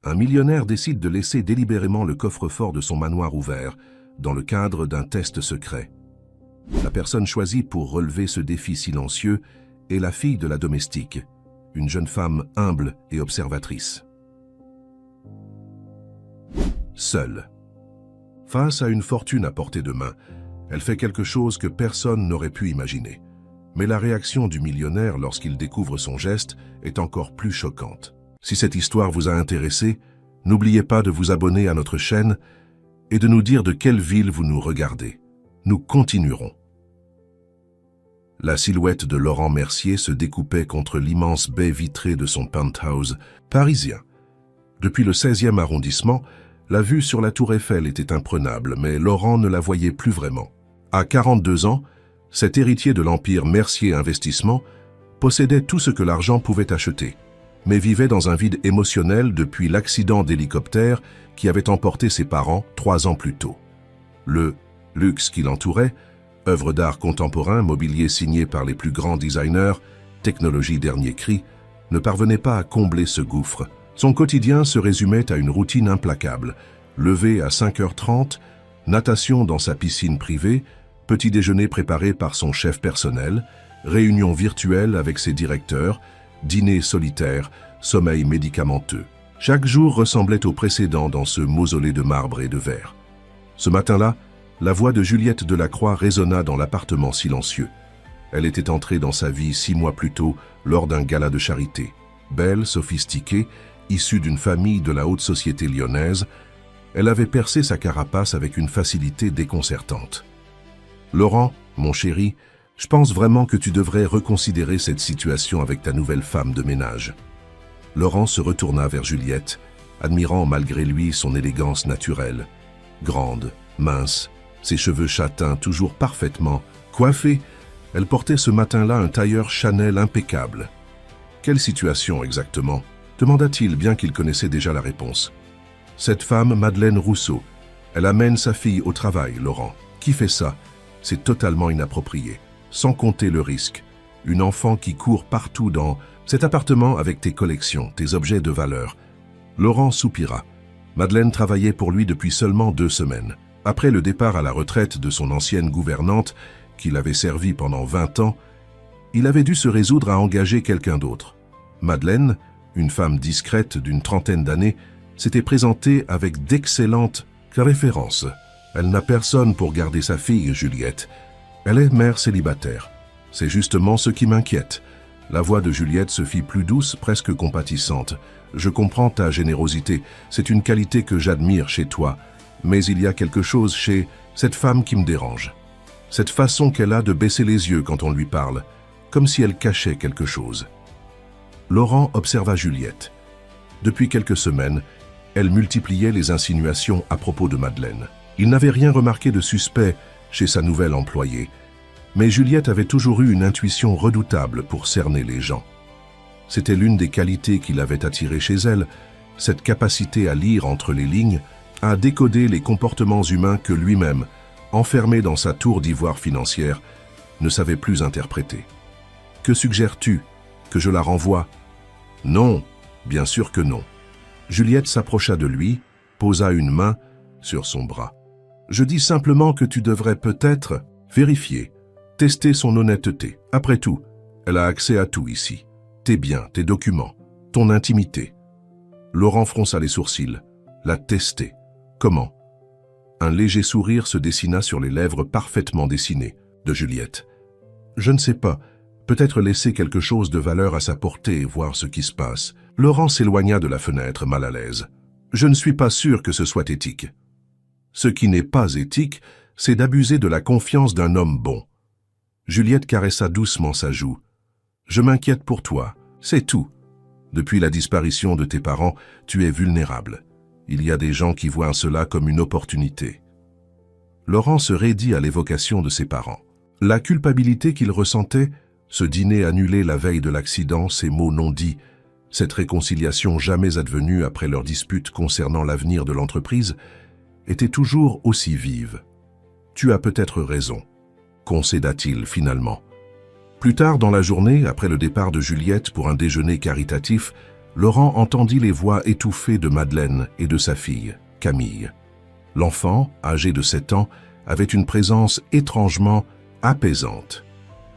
Un millionnaire décide de laisser délibérément le coffre-fort de son manoir ouvert, dans le cadre d'un test secret. La personne choisie pour relever ce défi silencieux est la fille de la domestique, une jeune femme humble et observatrice. Seule. Face à une fortune à portée de main, elle fait quelque chose que personne n'aurait pu imaginer. Mais la réaction du millionnaire lorsqu'il découvre son geste est encore plus choquante. Si cette histoire vous a intéressé, n'oubliez pas de vous abonner à notre chaîne et de nous dire de quelle ville vous nous regardez. Nous continuerons. La silhouette de Laurent Mercier se découpait contre l'immense baie vitrée de son penthouse parisien. Depuis le 16e arrondissement, la vue sur la tour Eiffel était imprenable, mais Laurent ne la voyait plus vraiment. À 42 ans, cet héritier de l'empire Mercier Investissement possédait tout ce que l'argent pouvait acheter, mais vivait dans un vide émotionnel depuis l'accident d'hélicoptère qui avait emporté ses parents 3 ans plus tôt. Le luxe qui l'entourait, œuvres d'art contemporain, mobilier signé par les plus grands designers, technologie dernier cri, ne parvenait pas à combler ce gouffre. Son quotidien se résumait à une routine implacable. Lever à 5h30, natation dans sa piscine privée, petit déjeuner préparé par son chef personnel, réunion virtuelle avec ses directeurs, dîner solitaire, sommeil médicamenteux. Chaque jour ressemblait au précédent dans ce mausolée de marbre et de verre. Ce matin-là, la voix de Juliette Delacroix résonna dans l'appartement silencieux. Elle était entrée dans sa vie 6 mois plus tôt lors d'un gala de charité. Belle, sophistiquée, issue d'une famille de la haute société lyonnaise, elle avait percé sa carapace avec une facilité déconcertante. « Laurent, mon chéri, je pense vraiment que tu devrais reconsidérer cette situation avec ta nouvelle femme de ménage. » Laurent se retourna vers Juliette, admirant malgré lui son élégance naturelle. Grande, mince, ses cheveux châtains toujours parfaitement coiffés, elle portait ce matin-là un tailleur Chanel impeccable. « Quelle situation exactement ?» demanda-t-il, bien qu'il connaissait déjà la réponse. « Cette femme, Madeleine Rousseau. Elle amène sa fille au travail, Laurent. Qui fait ça? C'est totalement inapproprié. Sans compter le risque. Une enfant qui court partout dans cet appartement avec tes collections, tes objets de valeur. » Laurent soupira. Madeleine travaillait pour lui depuis seulement 2 semaines. Après le départ à la retraite de son ancienne gouvernante, qui l'avait servi pendant 20 ans, il avait dû se résoudre à engager quelqu'un d'autre. Madeleine, une femme discrète d'une 30aine d'années, s'était présentée avec d'excellentes références. Elle n'a personne pour garder sa fille, Juliette. Elle est mère célibataire. C'est justement ce qui m'inquiète. La voix de Juliette se fit plus douce, presque compatissante. Je comprends ta générosité, c'est une qualité que j'admire chez toi. Mais il y a quelque chose chez cette femme qui me dérange. Cette façon qu'elle a de baisser les yeux quand on lui parle, comme si elle cachait quelque chose. Laurent observa Juliette. Depuis quelques semaines, elle multipliait les insinuations à propos de Madeleine. Il n'avait rien remarqué de suspect chez sa nouvelle employée, mais Juliette avait toujours eu une intuition redoutable pour cerner les gens. C'était l'une des qualités qui l'avait attirée chez elle, cette capacité à lire entre les lignes, à décoder les comportements humains que lui-même, enfermé dans sa tour d'ivoire financière, ne savait plus interpréter. « Que suggères-tu ? Que je la renvoie ?»« Non, bien sûr que non. » Juliette s'approcha de lui, posa une main sur son bras. « Je dis simplement que tu devrais peut-être vérifier, tester son honnêteté. Après tout, elle a accès à tout ici. Tes biens, tes documents, ton intimité. » Laurent fronça les sourcils. La tester. Comment? Un léger sourire se dessina sur les lèvres parfaitement dessinées de Juliette. « Je ne sais pas. Peut-être laisser quelque chose de valeur à sa portée et voir ce qui se passe. » Laurent s'éloigna de la fenêtre, mal à l'aise. « Je ne suis pas sûr que ce soit éthique. » Ce qui n'est pas éthique, c'est d'abuser de la confiance d'un homme bon. Juliette caressa doucement sa joue. « Je m'inquiète pour toi, c'est tout. Depuis la disparition de tes parents, tu es vulnérable. Il y a des gens qui voient cela comme une opportunité. » Laurent se raidit à l'évocation de ses parents. La culpabilité qu'il ressentait, ce dîner annulé la veille de l'accident, ces mots non dits, cette réconciliation jamais advenue après leur dispute concernant l'avenir de l'entreprise, était toujours aussi vive. « Tu as peut-être raison », concéda-t-il finalement. Plus tard dans la journée, après le départ de Juliette pour un déjeuner caritatif, Laurent entendit les voix étouffées de Madeleine et de sa fille, Camille. L'enfant, âgé de 7 ans, avait une présence étrangement apaisante.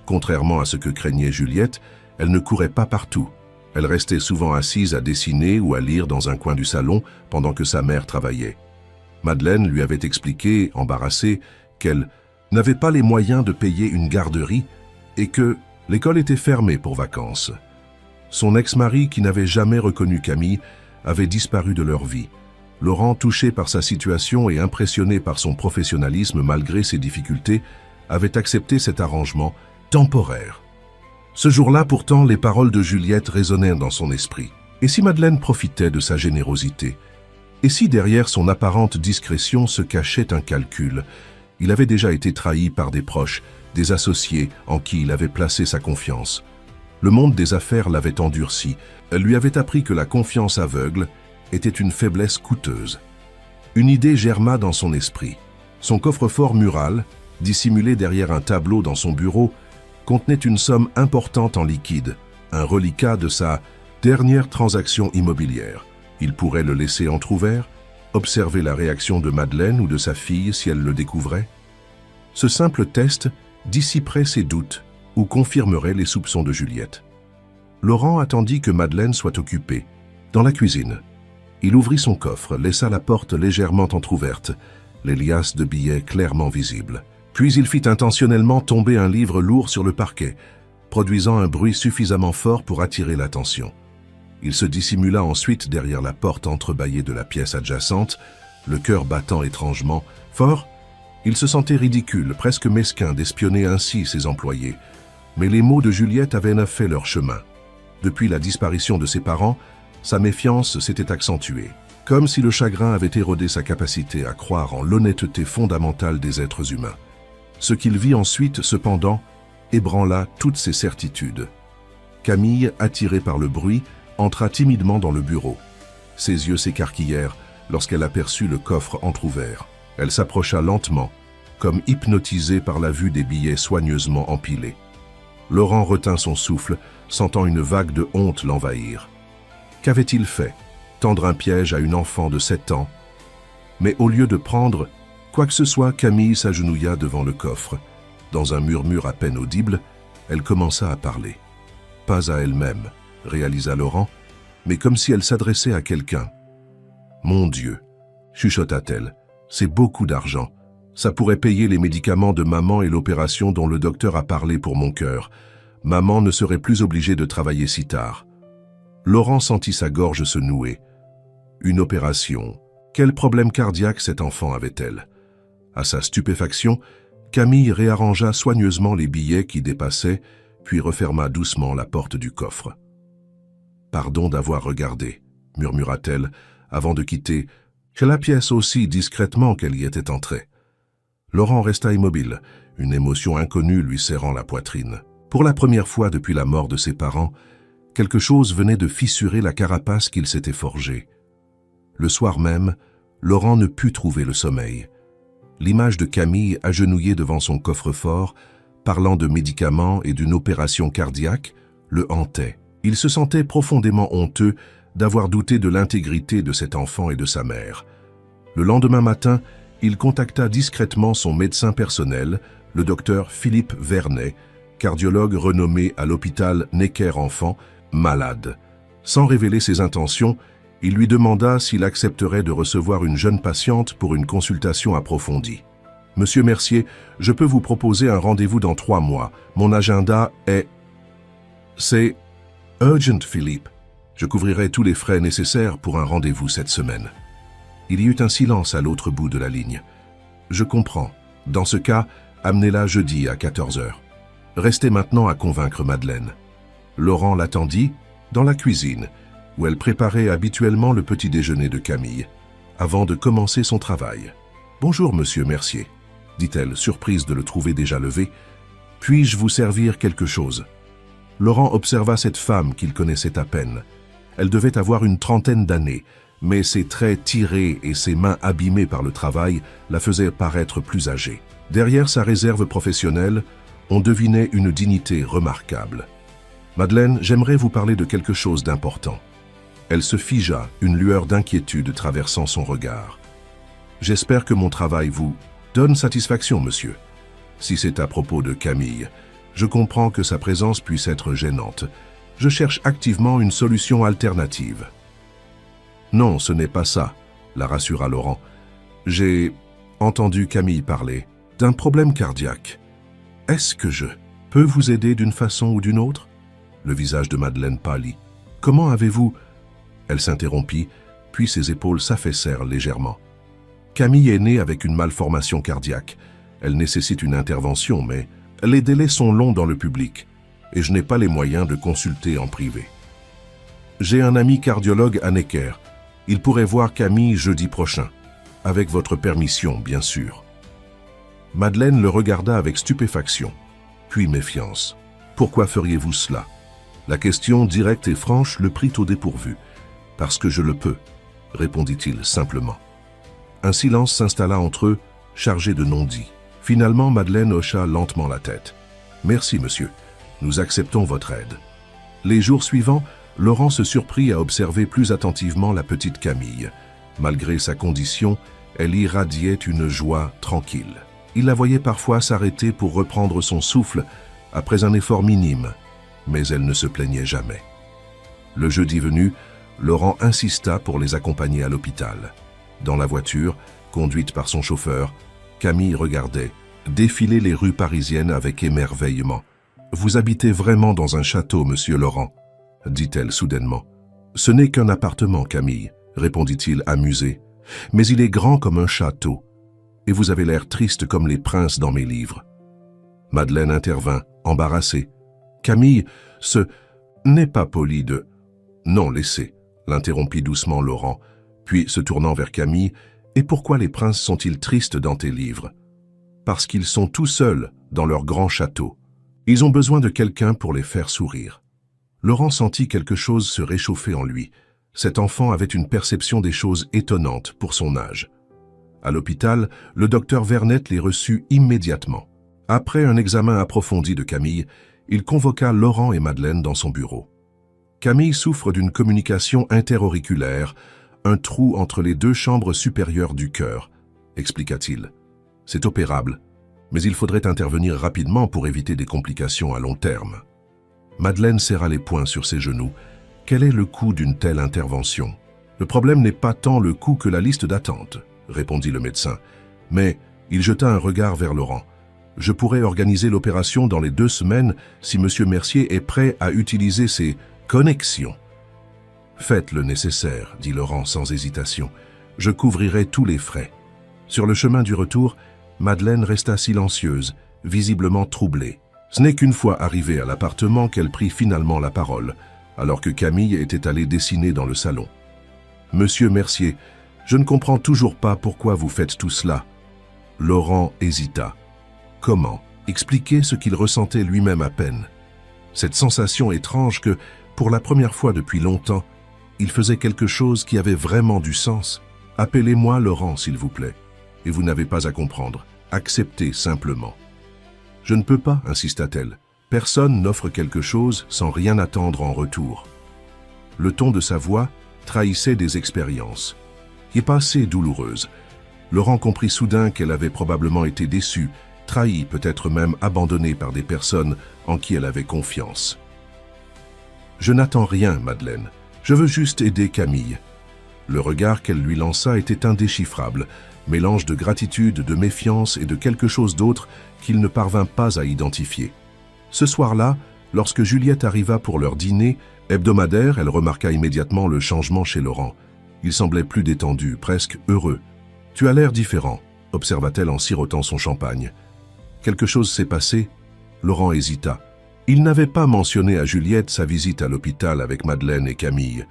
Contrairement à ce que craignait Juliette, elle ne courait pas partout. Elle restait souvent assise à dessiner ou à lire dans un coin du salon pendant que sa mère travaillait. Madeleine lui avait expliqué, embarrassée, qu'elle n'avait pas les moyens de payer une garderie et que l'école était fermée pour vacances. Son ex-mari, qui n'avait jamais reconnu Camille, avait disparu de leur vie. Laurent, touché par sa situation et impressionné par son professionnalisme malgré ses difficultés, avait accepté cet arrangement temporaire. Ce jour-là, pourtant, les paroles de Juliette résonnaient dans son esprit. Et si Madeleine profitait de sa générosité? Et si derrière son apparente discrétion se cachait un calcul? Il avait déjà été trahi par des proches, des associés en qui il avait placé sa confiance. Le monde des affaires l'avait endurci. Elle lui avait appris que la confiance aveugle était une faiblesse coûteuse. Une idée germa dans son esprit. Son coffre-fort mural, dissimulé derrière un tableau dans son bureau, contenait une somme importante en liquide, un reliquat de sa dernière transaction immobilière. Il pourrait le laisser entrouvert, observer la réaction de Madeleine ou de sa fille si elle le découvrait. Ce simple test dissiperait ses doutes ou confirmerait les soupçons de Juliette. Laurent attendit que Madeleine soit occupée, dans la cuisine. Il ouvrit son coffre, laissa la porte légèrement entr'ouverte, les liasses de billets clairement visibles. Puis il fit intentionnellement tomber un livre lourd sur le parquet, produisant un bruit suffisamment fort pour attirer l'attention. Il se dissimula ensuite derrière la porte entrebâillée de la pièce adjacente, le cœur battant étrangement fort. Il se sentait ridicule, presque mesquin d'espionner ainsi ses employés. Mais les mots de Juliette avaient fait leur chemin. Depuis la disparition de ses parents, sa méfiance s'était accentuée, comme si le chagrin avait érodé sa capacité à croire en l'honnêteté fondamentale des êtres humains. Ce qu'il vit ensuite, cependant, ébranla toutes ses certitudes. Camille, attirée par le bruit, entra timidement dans le bureau. Ses yeux s'écarquillèrent lorsqu'elle aperçut le coffre entrouvert. Elle s'approcha lentement, comme hypnotisée par la vue des billets soigneusement empilés. Laurent retint son souffle, sentant une vague de honte l'envahir. Qu'avait-il fait? Tendre un piège à une enfant de 7 ans? Mais au lieu de prendre quoi que ce soit, Camille s'agenouilla devant le coffre. Dans un murmure à peine audible, elle commença à parler. Pas à elle-même, réalisa Laurent, mais comme si elle s'adressait à quelqu'un. « Mon Dieu !» chuchota-t-elle. « C'est beaucoup d'argent. Ça pourrait payer les médicaments de maman et l'opération dont le docteur a parlé pour mon cœur. Maman ne serait plus obligée de travailler si tard. » Laurent sentit sa gorge se nouer. Une opération. Quel problème cardiaque cet enfant avait-elle? À sa stupéfaction, Camille réarrangea soigneusement les billets qui dépassaient, puis referma doucement la porte du coffre. « Pardon d'avoir regardé », murmura-t-elle, avant de quitter la pièce aussi discrètement qu'elle y était entrée. Laurent resta immobile, une émotion inconnue lui serrant la poitrine. Pour la première fois depuis la mort de ses parents, quelque chose venait de fissurer la carapace qu'il s'était forgée. Le soir même, Laurent ne put trouver le sommeil. L'image de Camille agenouillée devant son coffre-fort, parlant de médicaments et d'une opération cardiaque, le hantait. Il se sentait profondément honteux d'avoir douté de l'intégrité de cet enfant et de sa mère. Le lendemain matin, il contacta discrètement son médecin personnel, le docteur Philippe Vernet, cardiologue renommé à l'hôpital Necker-Enfants, malade. Sans révéler ses intentions, il lui demanda s'il accepterait de recevoir une jeune patiente pour une consultation approfondie. « Monsieur Mercier, je peux vous proposer un rendez-vous dans 3 mois. Mon agenda est... » « C'est urgent, Philippe. Je couvrirai tous les frais nécessaires pour un rendez-vous cette semaine. » Il y eut un silence à l'autre bout de la ligne. « Je comprends. Dans ce cas, amenez-la jeudi à 14 h. Restez maintenant à convaincre Madeleine. » Laurent l'attendit dans la cuisine, où elle préparait habituellement le petit déjeuner de Camille, avant de commencer son travail. « Bonjour, monsieur Mercier, » dit-elle, surprise de le trouver déjà levé. « Puis-je vous servir quelque chose ?» Laurent observa cette femme qu'il connaissait à peine. Elle devait avoir une trentaine d'années, mais ses traits tirés et ses mains abîmées par le travail la faisaient paraître plus âgée. Derrière sa réserve professionnelle, on devinait une dignité remarquable. « Madeleine, j'aimerais vous parler de quelque chose d'important. » Elle se figea, une lueur d'inquiétude traversant son regard. « J'espère que mon travail vous donne satisfaction, monsieur. Si c'est à propos de Camille, je comprends que sa présence puisse être gênante. Je cherche activement une solution alternative. » « Non, ce n'est pas ça, » la rassura Laurent. « J'ai entendu Camille parler d'un problème cardiaque. Est-ce que je peux vous aider d'une façon ou d'une autre ?» Le visage de Madeleine pâlit. « Comment avez-vous… » Elle s'interrompit, puis ses épaules s'affaissèrent légèrement. « Camille est née avec une malformation cardiaque. Elle nécessite une intervention, mais les délais sont longs dans le public et je n'ai pas les moyens de consulter en privé. J'ai un ami cardiologue à Necker. Il pourrait voir Camille jeudi prochain. Avec votre permission, bien sûr. » Madeleine le regarda avec stupéfaction, puis méfiance. « Pourquoi feriez-vous cela ?» La question directe et franche le prit au dépourvu. « Parce que je le peux, » répondit-il simplement. Un silence s'installa entre eux, chargé de non-dits. Finalement, Madeleine hocha lentement la tête. « Merci, monsieur. Nous acceptons votre aide. » Les jours suivants, Laurent se surprit à observer plus attentivement la petite Camille. Malgré sa condition, elle irradiait une joie tranquille. Il la voyait parfois s'arrêter pour reprendre son souffle après un effort minime, mais elle ne se plaignait jamais. Le jeudi venu, Laurent insista pour les accompagner à l'hôpital. Dans la voiture, conduite par son chauffeur, Camille regardait défiler les rues parisiennes avec émerveillement. « Vous habitez vraiment dans un château, monsieur Laurent ?» dit-elle soudainement. « Ce n'est qu'un appartement, Camille, » répondit-il amusé. « Mais il est grand comme un château, et vous avez l'air triste comme les princes dans mes livres. » Madeleine intervint, embarrassée. « Camille, ce n'est pas poli de… » « Non, laissez, » l'interrompit doucement Laurent, puis se tournant vers Camille. « Et pourquoi les princes sont-ils tristes dans tes livres ?»« Parce qu'ils sont tout seuls dans leur grand château. Ils ont besoin de quelqu'un pour les faire sourire. » Laurent sentit quelque chose se réchauffer en lui. Cet enfant avait une perception des choses étonnante pour son âge. À l'hôpital, le docteur Vernet les reçut immédiatement. Après un examen approfondi de Camille, il convoqua Laurent et Madeleine dans son bureau. Camille souffre d'une communication interauriculaire, un trou entre les deux chambres supérieures du cœur, expliqua-t-il. C'est opérable, mais il faudrait intervenir rapidement pour éviter des complications à long terme. Madeleine serra les poings sur ses genoux. Quel est le coût d'une telle intervention? Le problème n'est pas tant le coût que la liste d'attente, répondit le médecin. Mais il jeta un regard vers Laurent. Je pourrais organiser l'opération dans les 2 semaines si M. Mercier est prêt à utiliser ses connexions. Faites le nécessaire, dit Laurent sans hésitation. Je couvrirai tous les frais. Sur le chemin du retour, Madeleine resta silencieuse, visiblement troublée. Ce n'est qu'une fois arrivée à l'appartement qu'elle prit finalement la parole, alors que Camille était allée dessiner dans le salon. « Monsieur Mercier, je ne comprends toujours pas pourquoi vous faites tout cela. » Laurent hésita. Comment expliquer ce qu'il ressentait lui-même à peine? Cette sensation étrange que, pour la première fois depuis longtemps, il faisait quelque chose qui avait vraiment du sens. « Appelez-moi Laurent, s'il vous plaît. Et vous n'avez pas à comprendre. Acceptez simplement. » « Je ne peux pas, insista-t-elle. Personne n'offre quelque chose sans rien attendre en retour. » Le ton de sa voix trahissait des expériences. Et pas assez douloureuses. Laurent comprit soudain qu'elle avait probablement été déçue, trahie, peut-être même abandonnée par des personnes en qui elle avait confiance. « Je n'attends rien, Madeleine. Je veux juste aider Camille. » Le regard qu'elle lui lança était indéchiffrable, mélange de gratitude, de méfiance et de quelque chose d'autre qu'il ne parvint pas à identifier. Ce soir-là, lorsque Juliette arriva pour leur dîner hebdomadaire, elle remarqua immédiatement le changement chez Laurent. Il semblait plus détendu, presque heureux. « Tu as l'air différent », observa-t-elle en sirotant son champagne. « Quelque chose s'est passé ?» Laurent hésita. Il n'avait pas mentionné à Juliette sa visite à l'hôpital avec Madeleine et Camille.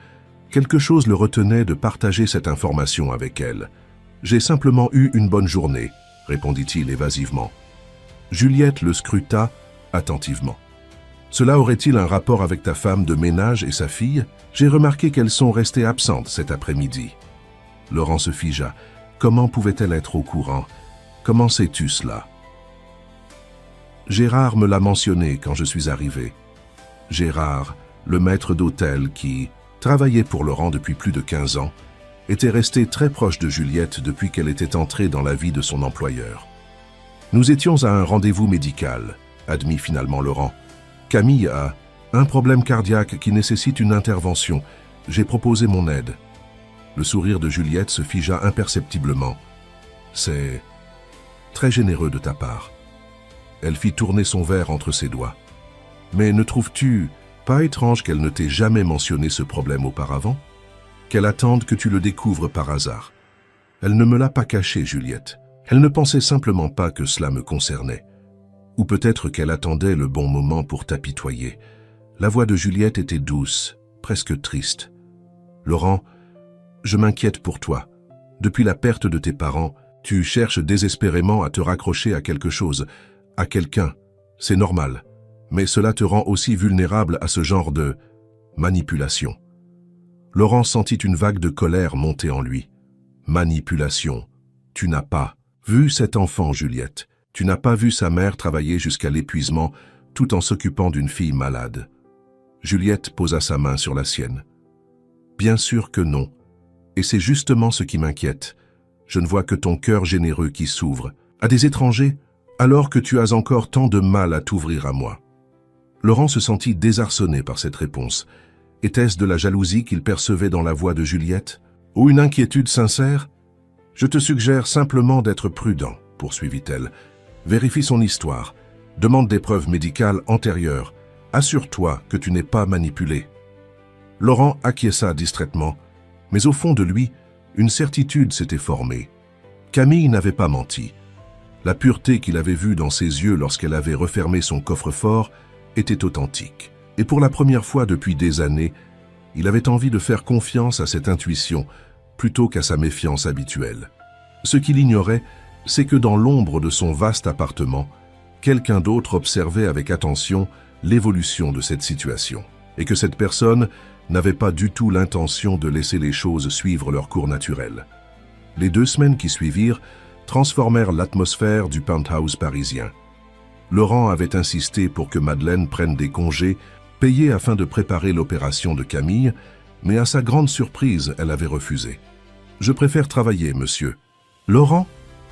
Quelque chose le retenait de partager cette information avec elle. « J'ai simplement eu une bonne journée », répondit-il évasivement. Juliette le scruta attentivement. « Cela aurait-il un rapport avec ta femme de ménage et sa fille? J'ai remarqué qu'elles sont restées absentes cet après-midi. » Laurent se figea. Comment pouvait-elle être au courant? Comment sais-tu cela? Gérard me l'a mentionné quand je suis arrivé. Gérard, le maître d'hôtel qui travaillait pour Laurent depuis plus de 15 ans, était resté très proche de Juliette depuis qu'elle était entrée dans la vie de son employeur. Nous étions à un rendez-vous médical, admit finalement Laurent. Camille a un problème cardiaque qui nécessite une intervention. J'ai proposé mon aide. Le sourire de Juliette se figea imperceptiblement. C'est très généreux de ta part. Elle fit tourner son verre entre ses doigts. Mais ne trouves-tu pas étrange qu'elle ne t'ait jamais mentionné ce problème auparavant? Qu'elle attende que tu le découvres par hasard. Elle ne me l'a pas caché, Juliette. Elle ne pensait simplement pas que cela me concernait. Ou peut-être qu'elle attendait le bon moment pour t'apitoyer. La voix de Juliette était douce, presque triste. Laurent, je m'inquiète pour toi. Depuis la perte de tes parents, tu cherches désespérément à te raccrocher à quelque chose, à quelqu'un. C'est normal. Mais cela te rend aussi vulnérable à ce genre de manipulation. Laurent sentit une vague de colère monter en lui. Manipulation. Tu n'as pas vu cet enfant, Juliette. Tu n'as pas vu sa mère travailler jusqu'à l'épuisement tout en s'occupant d'une fille malade. Juliette posa sa main sur la sienne. Bien sûr que non. Et c'est justement ce qui m'inquiète. Je ne vois que ton cœur généreux qui s'ouvre à des étrangers alors que tu as encore tant de mal à t'ouvrir à moi. Laurent se sentit désarçonné par cette réponse. Était-ce de la jalousie qu'il percevait dans la voix de Juliette? Ou une inquiétude sincère? Je te suggère simplement d'être prudent, poursuivit-elle. Vérifie son histoire. Demande des preuves médicales antérieures. Assure-toi que tu n'es pas manipulé. Laurent acquiesça distraitement, mais au fond de lui, une certitude s'était formée. Camille n'avait pas menti. La pureté qu'il avait vue dans ses yeux lorsqu'elle avait refermé son coffre-fort était authentique. Et pour la première fois depuis des années, il avait envie de faire confiance à cette intuition plutôt qu'à sa méfiance habituelle. Ce qu'il ignorait, c'est que dans l'ombre de son vaste appartement, quelqu'un d'autre observait avec attention l'évolution de cette situation, et que cette personne n'avait pas du tout l'intention de laisser les choses suivre leur cours naturel. Les 2 semaines qui suivirent transformèrent l'atmosphère du penthouse parisien. Laurent avait insisté pour que Madeleine prenne des congés payés afin de préparer l'opération de Camille, mais à sa grande surprise, elle avait refusé. « Je préfère travailler, monsieur. » « Laurent ?»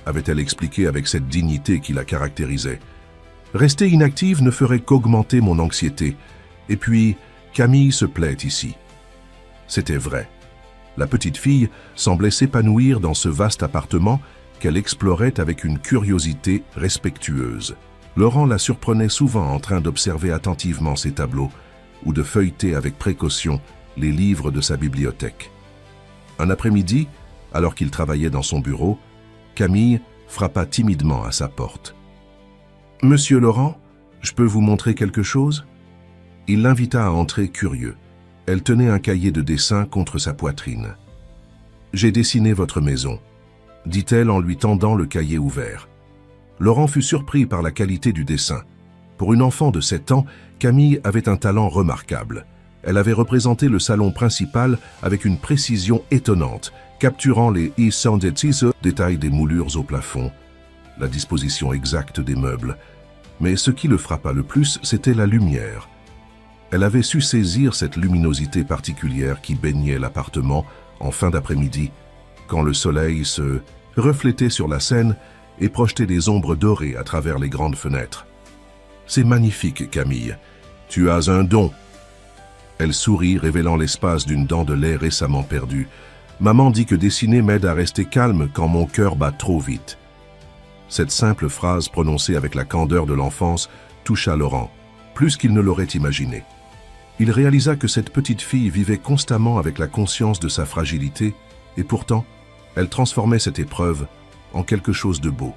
avait-elle expliqué avec cette dignité qui la caractérisait. « Rester inactive ne ferait qu'augmenter mon anxiété. Et puis, Camille se plaît ici. » C'était vrai. La petite fille semblait s'épanouir dans ce vaste appartement qu'elle explorait avec une curiosité respectueuse. Laurent la surprenait souvent en train d'observer attentivement ses tableaux ou de feuilleter avec précaution les livres de sa bibliothèque. Un après-midi, alors qu'il travaillait dans son bureau, Camille frappa timidement à sa porte. « Monsieur Laurent, je peux vous montrer quelque chose ?» Il l'invita à entrer curieux. Elle tenait un cahier de dessin contre sa poitrine. « J'ai dessiné votre maison », dit-elle en lui tendant le cahier ouvert. Laurent fut surpris par la qualité du dessin. Pour une enfant de 7 ans, Camille avait un talent remarquable. Elle avait représenté le salon principal avec une précision étonnante, capturant les détails des moulures au plafond, la disposition exacte des meubles. Mais ce qui le frappa le plus, c'était la lumière. Elle avait su saisir cette luminosité particulière qui baignait l'appartement en fin d'après-midi, quand le soleil se reflétait sur la scène et projetait des ombres dorées à travers les grandes fenêtres. « C'est magnifique, Camille. Tu as un don. » Elle sourit, révélant l'espace d'une dent de lait récemment perdue. « Maman dit que dessiner m'aide à rester calme quand mon cœur bat trop vite. » Cette simple phrase prononcée avec la candeur de l'enfance toucha Laurent, plus qu'il ne l'aurait imaginé. Il réalisa que cette petite fille vivait constamment avec la conscience de sa fragilité, et pourtant, elle transformait cette épreuve en quelque chose de beau.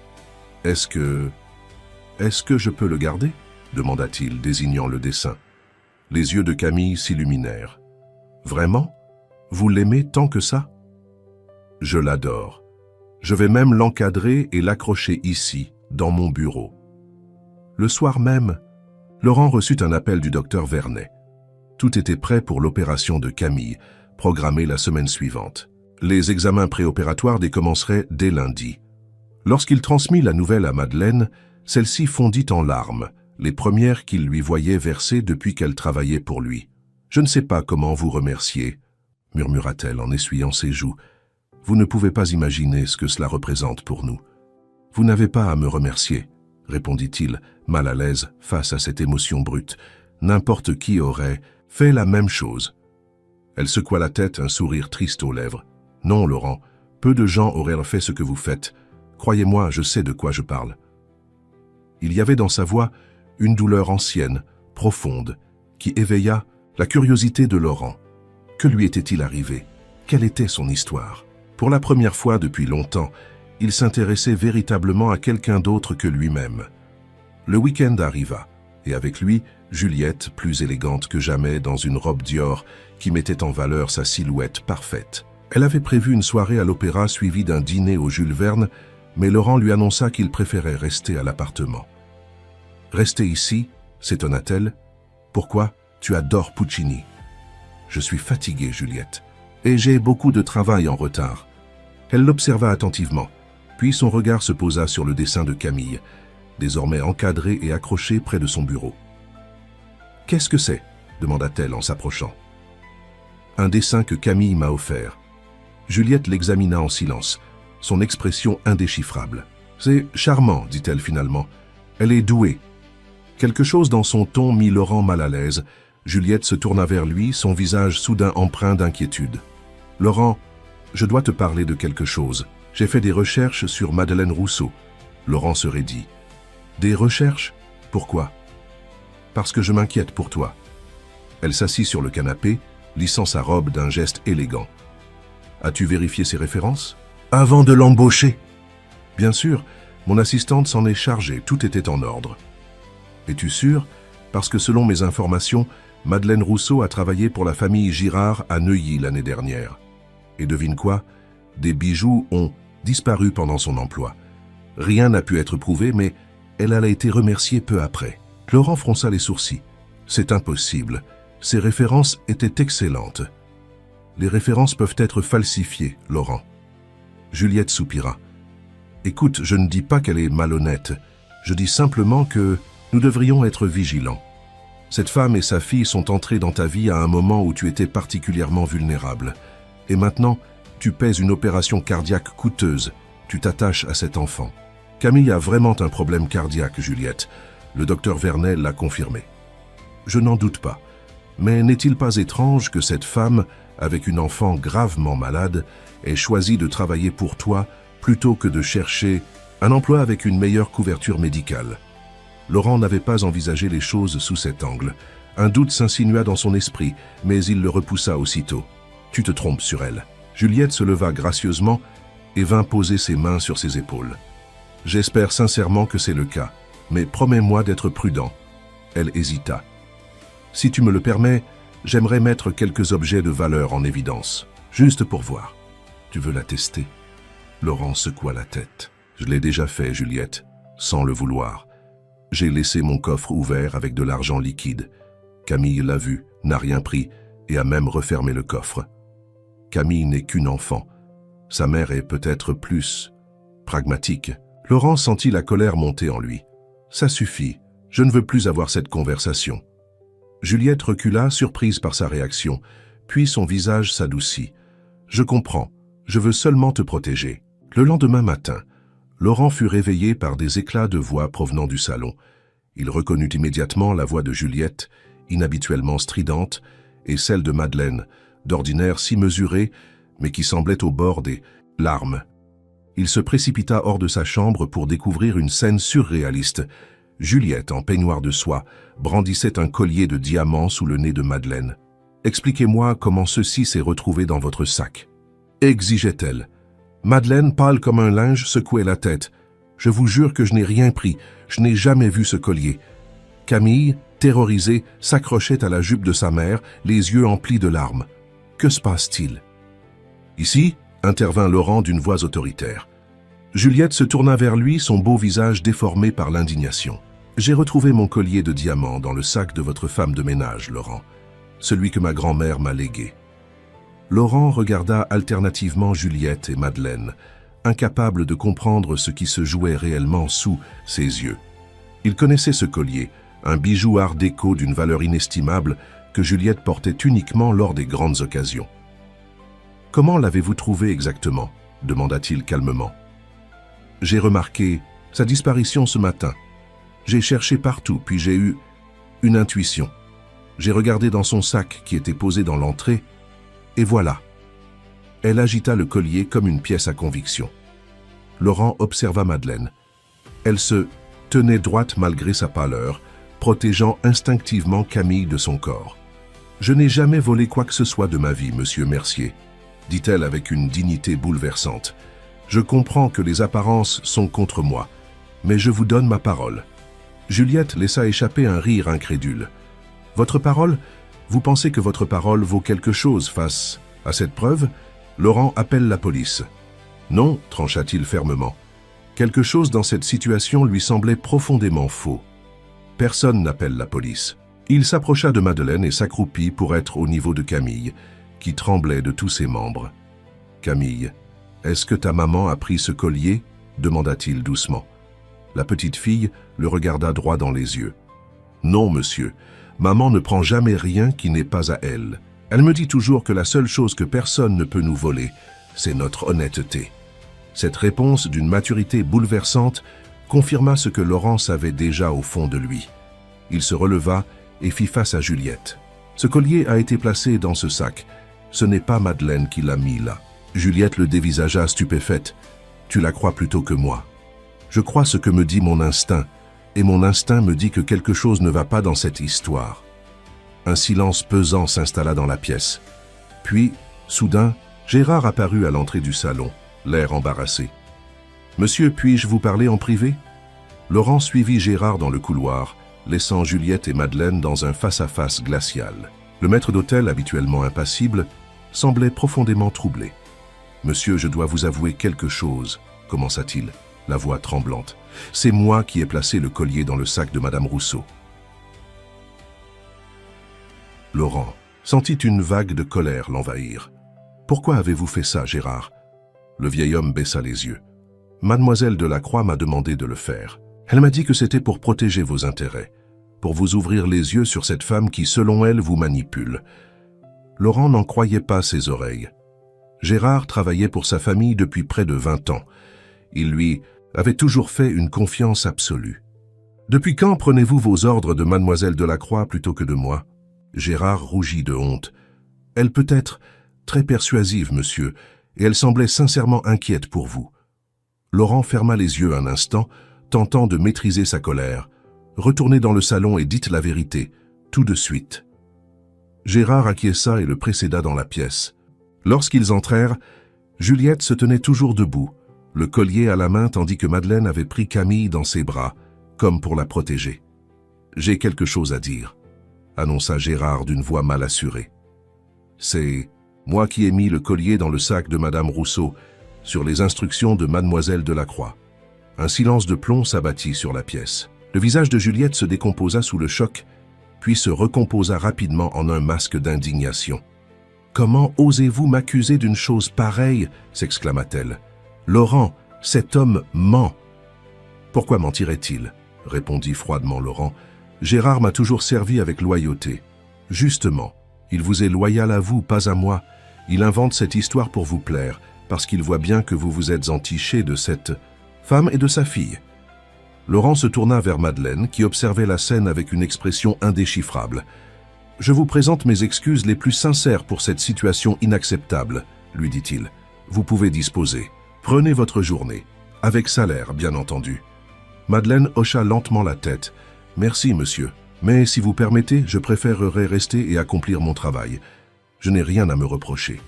« Est-ce que je peux le garder ?» demanda-t-il, désignant le dessin. Les yeux de Camille s'illuminèrent. « Vraiment? Vous l'aimez tant que ça? »« Je l'adore. Je vais même l'encadrer et l'accrocher ici, dans mon bureau. » Le soir même, Laurent reçut un appel du docteur Vernet. Tout était prêt pour l'opération de Camille, programmée la semaine suivante. Les examens préopératoires décommenseraient dès lundi. Lorsqu'il transmit la nouvelle à Madeleine, celle-ci fondit en larmes, les premières qu'il lui voyait verser depuis qu'elle travaillait pour lui. « Je ne sais pas comment vous remercier, murmura-t-elle en essuyant ses joues. Vous ne pouvez pas imaginer ce que cela représente pour nous. Vous n'avez pas à me remercier, répondit-il, mal à l'aise face à cette émotion brute. N'importe qui aurait fait la même chose. Elle secoua la tête, un sourire triste aux lèvres. Non, Laurent, peu de gens auraient fait ce que vous faites. Croyez-moi, je sais de quoi je parle. Il y avait dans sa voix une douleur ancienne, profonde, qui éveilla la curiosité de Laurent. Que lui était-il arrivé? Quelle était son histoire? Pour la première fois depuis longtemps, il s'intéressait véritablement à quelqu'un d'autre que lui-même. Le week-end arriva, et avec lui, Juliette, plus élégante que jamais dans une robe Dior qui mettait en valeur sa silhouette parfaite. Elle avait prévu une soirée à l'opéra suivie d'un dîner au Jules Verne, mais Laurent lui annonça qu'il préférait rester à l'appartement. « Rester ici ?» s'étonna-t-elle. « Pourquoi? Tu adores Puccini. »« Je suis fatiguée, Juliette, et j'ai beaucoup de travail en retard. » Elle l'observa attentivement, puis son regard se posa sur le dessin de Camille, désormais encadré et accroché près de son bureau. « Qu'est-ce que c'est ?» demanda-t-elle en s'approchant. « Un dessin que Camille m'a offert. » Juliette l'examina en silence, son expression indéchiffrable. « C'est charmant, dit-elle finalement. Elle est douée. » Quelque chose dans son ton mit Laurent mal à l'aise. Juliette se tourna vers lui, son visage soudain empreint d'inquiétude. « Laurent, je dois te parler de quelque chose. J'ai fait des recherches sur Madeleine Rousseau. » Laurent se raidit. « Des recherches? Pourquoi? » « Parce que je m'inquiète pour toi. » Elle s'assit sur le canapé, lissant sa robe d'un geste élégant. « As-tu vérifié ses références? » « Avant de l'embaucher. »« Bien sûr, mon assistante s'en est chargée, tout était en ordre. »« Es-tu sûr? Parce que selon mes informations, Madeleine Rousseau a travaillé pour la famille Girard à Neuilly l'année dernière. Et devine quoi? Des bijoux ont disparu pendant son emploi. Rien n'a pu être prouvé, mais elle a été remerciée peu après. » Laurent fronça les sourcils. « C'est impossible. Ces références étaient excellentes. »« Les références peuvent être falsifiées, Laurent. » Juliette soupira. « Écoute, je ne dis pas qu'elle est malhonnête. Je dis simplement que nous devrions être vigilants. Cette femme et sa fille sont entrées dans ta vie à un moment où tu étais particulièrement vulnérable. Et maintenant, tu paies une opération cardiaque coûteuse. Tu t'attaches à cet enfant. Camille a vraiment un problème cardiaque, Juliette. Le docteur Vernet l'a confirmé. Je n'en doute pas. Mais n'est-il pas étrange que cette femme, avec une enfant gravement malade, ait choisi de travailler pour toi plutôt que de chercher un emploi avec une meilleure couverture médicale? Laurent n'avait pas envisagé les choses sous cet angle. Un doute s'insinua dans son esprit, mais il le repoussa aussitôt. Tu te trompes sur elle. Juliette se leva gracieusement et vint poser ses mains sur ses épaules. J'espère sincèrement que c'est le cas, mais promets-moi d'être prudent. Elle hésita. Si tu me le permets, j'aimerais mettre quelques objets de valeur en évidence, juste pour voir. Tu veux la tester? Laurent secoua la tête. Je l'ai déjà fait, Juliette, sans le vouloir. J'ai laissé mon coffre ouvert avec de l'argent liquide. Camille l'a vu, n'a rien pris et a même refermé le coffre. Camille n'est qu'une enfant. Sa mère est peut-être plus pragmatique. Laurent sentit la colère monter en lui. Ça suffit, je ne veux plus avoir cette conversation. Juliette recula, surprise par sa réaction, puis son visage s'adoucit. Je comprends, je veux seulement te protéger. Le lendemain matin, Laurent fut réveillé par des éclats de voix provenant du salon. Il reconnut immédiatement la voix de Juliette, inhabituellement stridente, et celle de Madeleine, d'ordinaire si mesurée, mais qui semblait au bord des larmes. Il se précipita hors de sa chambre pour découvrir une scène surréaliste. Juliette, en peignoir de soie, brandissait un collier de diamants sous le nez de Madeleine. « Expliquez-moi comment ceci s'est retrouvé dans votre sac. » exigeait-elle. Madeleine, pâle comme un linge, secouait la tête. « Je vous jure que je n'ai rien pris, je n'ai jamais vu ce collier. » Camille, terrorisée, s'accrochait à la jupe de sa mère, les yeux emplis de larmes. « Que se passe-t-il » Ici, intervint Laurent d'une voix autoritaire. Juliette se tourna vers lui, son beau visage déformé par l'indignation. « J'ai retrouvé mon collier de diamants dans le sac de votre femme de ménage, Laurent, celui que ma grand-mère m'a légué. » Laurent regarda alternativement Juliette et Madeleine, incapable de comprendre ce qui se jouait réellement sous ses yeux. Il connaissait ce collier, un bijou art déco d'une valeur inestimable que Juliette portait uniquement lors des grandes occasions. « Comment l'avez-vous trouvé exactement » demanda-t-il calmement. « J'ai remarqué sa disparition ce matin. J'ai cherché partout, puis j'ai eu une intuition. J'ai regardé dans son sac qui était posé dans l'entrée, et voilà. » Elle agita le collier comme une pièce à conviction. Laurent observa Madeleine. Elle se tenait droite malgré sa pâleur, protégeant instinctivement Camille de son corps. « Je n'ai jamais volé quoi que ce soit de ma vie, monsieur Mercier, » dit-elle avec une dignité bouleversante. « Je comprends que les apparences sont contre moi, mais je vous donne ma parole. » Juliette laissa échapper un rire incrédule. « Votre parole? Vous pensez que votre parole vaut quelque chose face à cette preuve? Laurent appelle la police. »« Non, trancha-t-il fermement. Quelque chose dans cette situation lui semblait profondément faux. Personne n'appelle la police. Il s'approcha de Madeleine et s'accroupit pour être au niveau de Camille, qui tremblait de tous ses membres. « Camille, est-ce que ta maman a pris ce collier ?» demanda-t-il doucement. La petite fille le regarda droit dans les yeux. « Non, monsieur. Maman ne prend jamais rien qui n'est pas à elle. Elle me dit toujours que la seule chose que personne ne peut nous voler, c'est notre honnêteté. » Cette réponse d'une maturité bouleversante confirma ce que Laurent savait déjà au fond de lui. Il se releva et fit face à Juliette. « Ce collier a été placé dans ce sac. Ce n'est pas Madeleine qui l'a mis là. » Juliette le dévisagea stupéfaite. « Tu la crois plutôt que moi. Je crois ce que me dit mon instinct, et mon instinct me dit que quelque chose ne va pas dans cette histoire. » Un silence pesant s'installa dans la pièce. Puis, soudain, Gérard apparut à l'entrée du salon, l'air embarrassé. « Monsieur, puis-je vous parler en privé ?» Laurent suivit Gérard dans le couloir, laissant Juliette et Madeleine dans un face-à-face glacial. Le maître d'hôtel, habituellement impassible, semblait profondément troublé. « Monsieur, je dois vous avouer quelque chose, » commença-t-il, la voix tremblante. « C'est moi qui ai placé le collier dans le sac de Madame Rousseau. » Laurent sentit une vague de colère l'envahir. « Pourquoi avez-vous fait ça, Gérard ?» Le vieil homme baissa les yeux. « Mademoiselle Delacroix m'a demandé de le faire. Elle m'a dit que c'était pour protéger vos intérêts, pour vous ouvrir les yeux sur cette femme qui, selon elle, vous manipule. » Laurent n'en croyait pas ses oreilles. Gérard travaillait pour sa famille depuis près de 20 ans. Il lui avait toujours fait une confiance absolue. « Depuis quand prenez-vous vos ordres de Mademoiselle Delacroix plutôt que de moi ?» Gérard rougit de honte. « Elle peut être très persuasive, monsieur, et elle semblait sincèrement inquiète pour vous. » Laurent ferma les yeux un instant, tentant de maîtriser sa colère. « Retournez dans le salon et dites la vérité, tout de suite. » Gérard acquiesça et le précéda dans la pièce. Lorsqu'ils entrèrent, Juliette se tenait toujours debout, le collier à la main tandis que Madeleine avait pris Camille dans ses bras, comme pour la protéger. « J'ai quelque chose à dire, » annonça Gérard d'une voix mal assurée. « C'est moi qui ai mis le collier dans le sac de Madame Rousseau, sur les instructions de Mademoiselle Delacroix. » Un silence de plomb s'abattit sur la pièce. Le visage de Juliette se décomposa sous le choc, puis se recomposa rapidement en un masque d'indignation. « Comment osez-vous m'accuser d'une chose pareille ?» s'exclama-t-elle. « Laurent, cet homme ment. »« Pourquoi mentirait-il » répondit froidement Laurent. « Gérard m'a toujours servi avec loyauté. Justement, il vous est loyal à vous, pas à moi. Il invente cette histoire pour vous plaire, parce qu'il voit bien que vous vous êtes entiché de cette femme et de sa fille. » Laurent se tourna vers Madeleine, qui observait la scène avec une expression indéchiffrable. « Je vous présente mes excuses les plus sincères pour cette situation inacceptable, » lui dit-il. « Vous pouvez disposer. Prenez votre journée. Avec salaire, bien entendu. » Madeleine hocha lentement la tête. « Merci, monsieur. Mais si vous permettez, je préférerais rester et accomplir mon travail. Je n'ai rien à me reprocher. »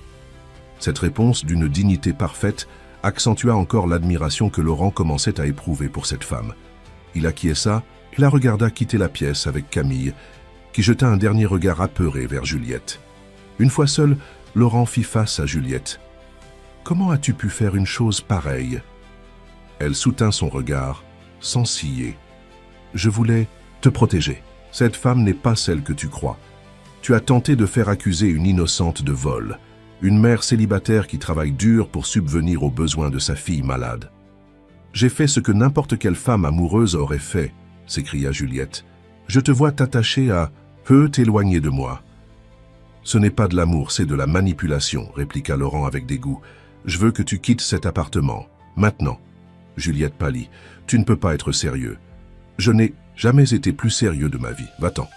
Cette réponse, d'une dignité parfaite, accentua encore l'admiration que Laurent commençait à éprouver pour cette femme. Il acquiesça et la regarda quitter la pièce avec Camille, qui jeta un dernier regard apeuré vers Juliette. Une fois seul, Laurent fit face à Juliette. « Comment as-tu pu faire une chose pareille ?» Elle soutint son regard, sans ciller. « Je voulais te protéger. Cette femme n'est pas celle que tu crois. Tu as tenté de faire accuser une innocente de vol, une mère célibataire qui travaille dur pour subvenir aux besoins de sa fille malade. »« J'ai fait ce que n'importe quelle femme amoureuse aurait fait, » s'écria Juliette. « Je te vois t'attacher à peu t'éloigner de moi. Ce n'est pas de l'amour, c'est de la manipulation, répliqua Laurent avec dégoût. Je veux que tu quittes cet appartement. Maintenant. Juliette pâlit. Tu ne peux pas être sérieux. Je n'ai jamais été plus sérieux de ma vie. Va-t'en.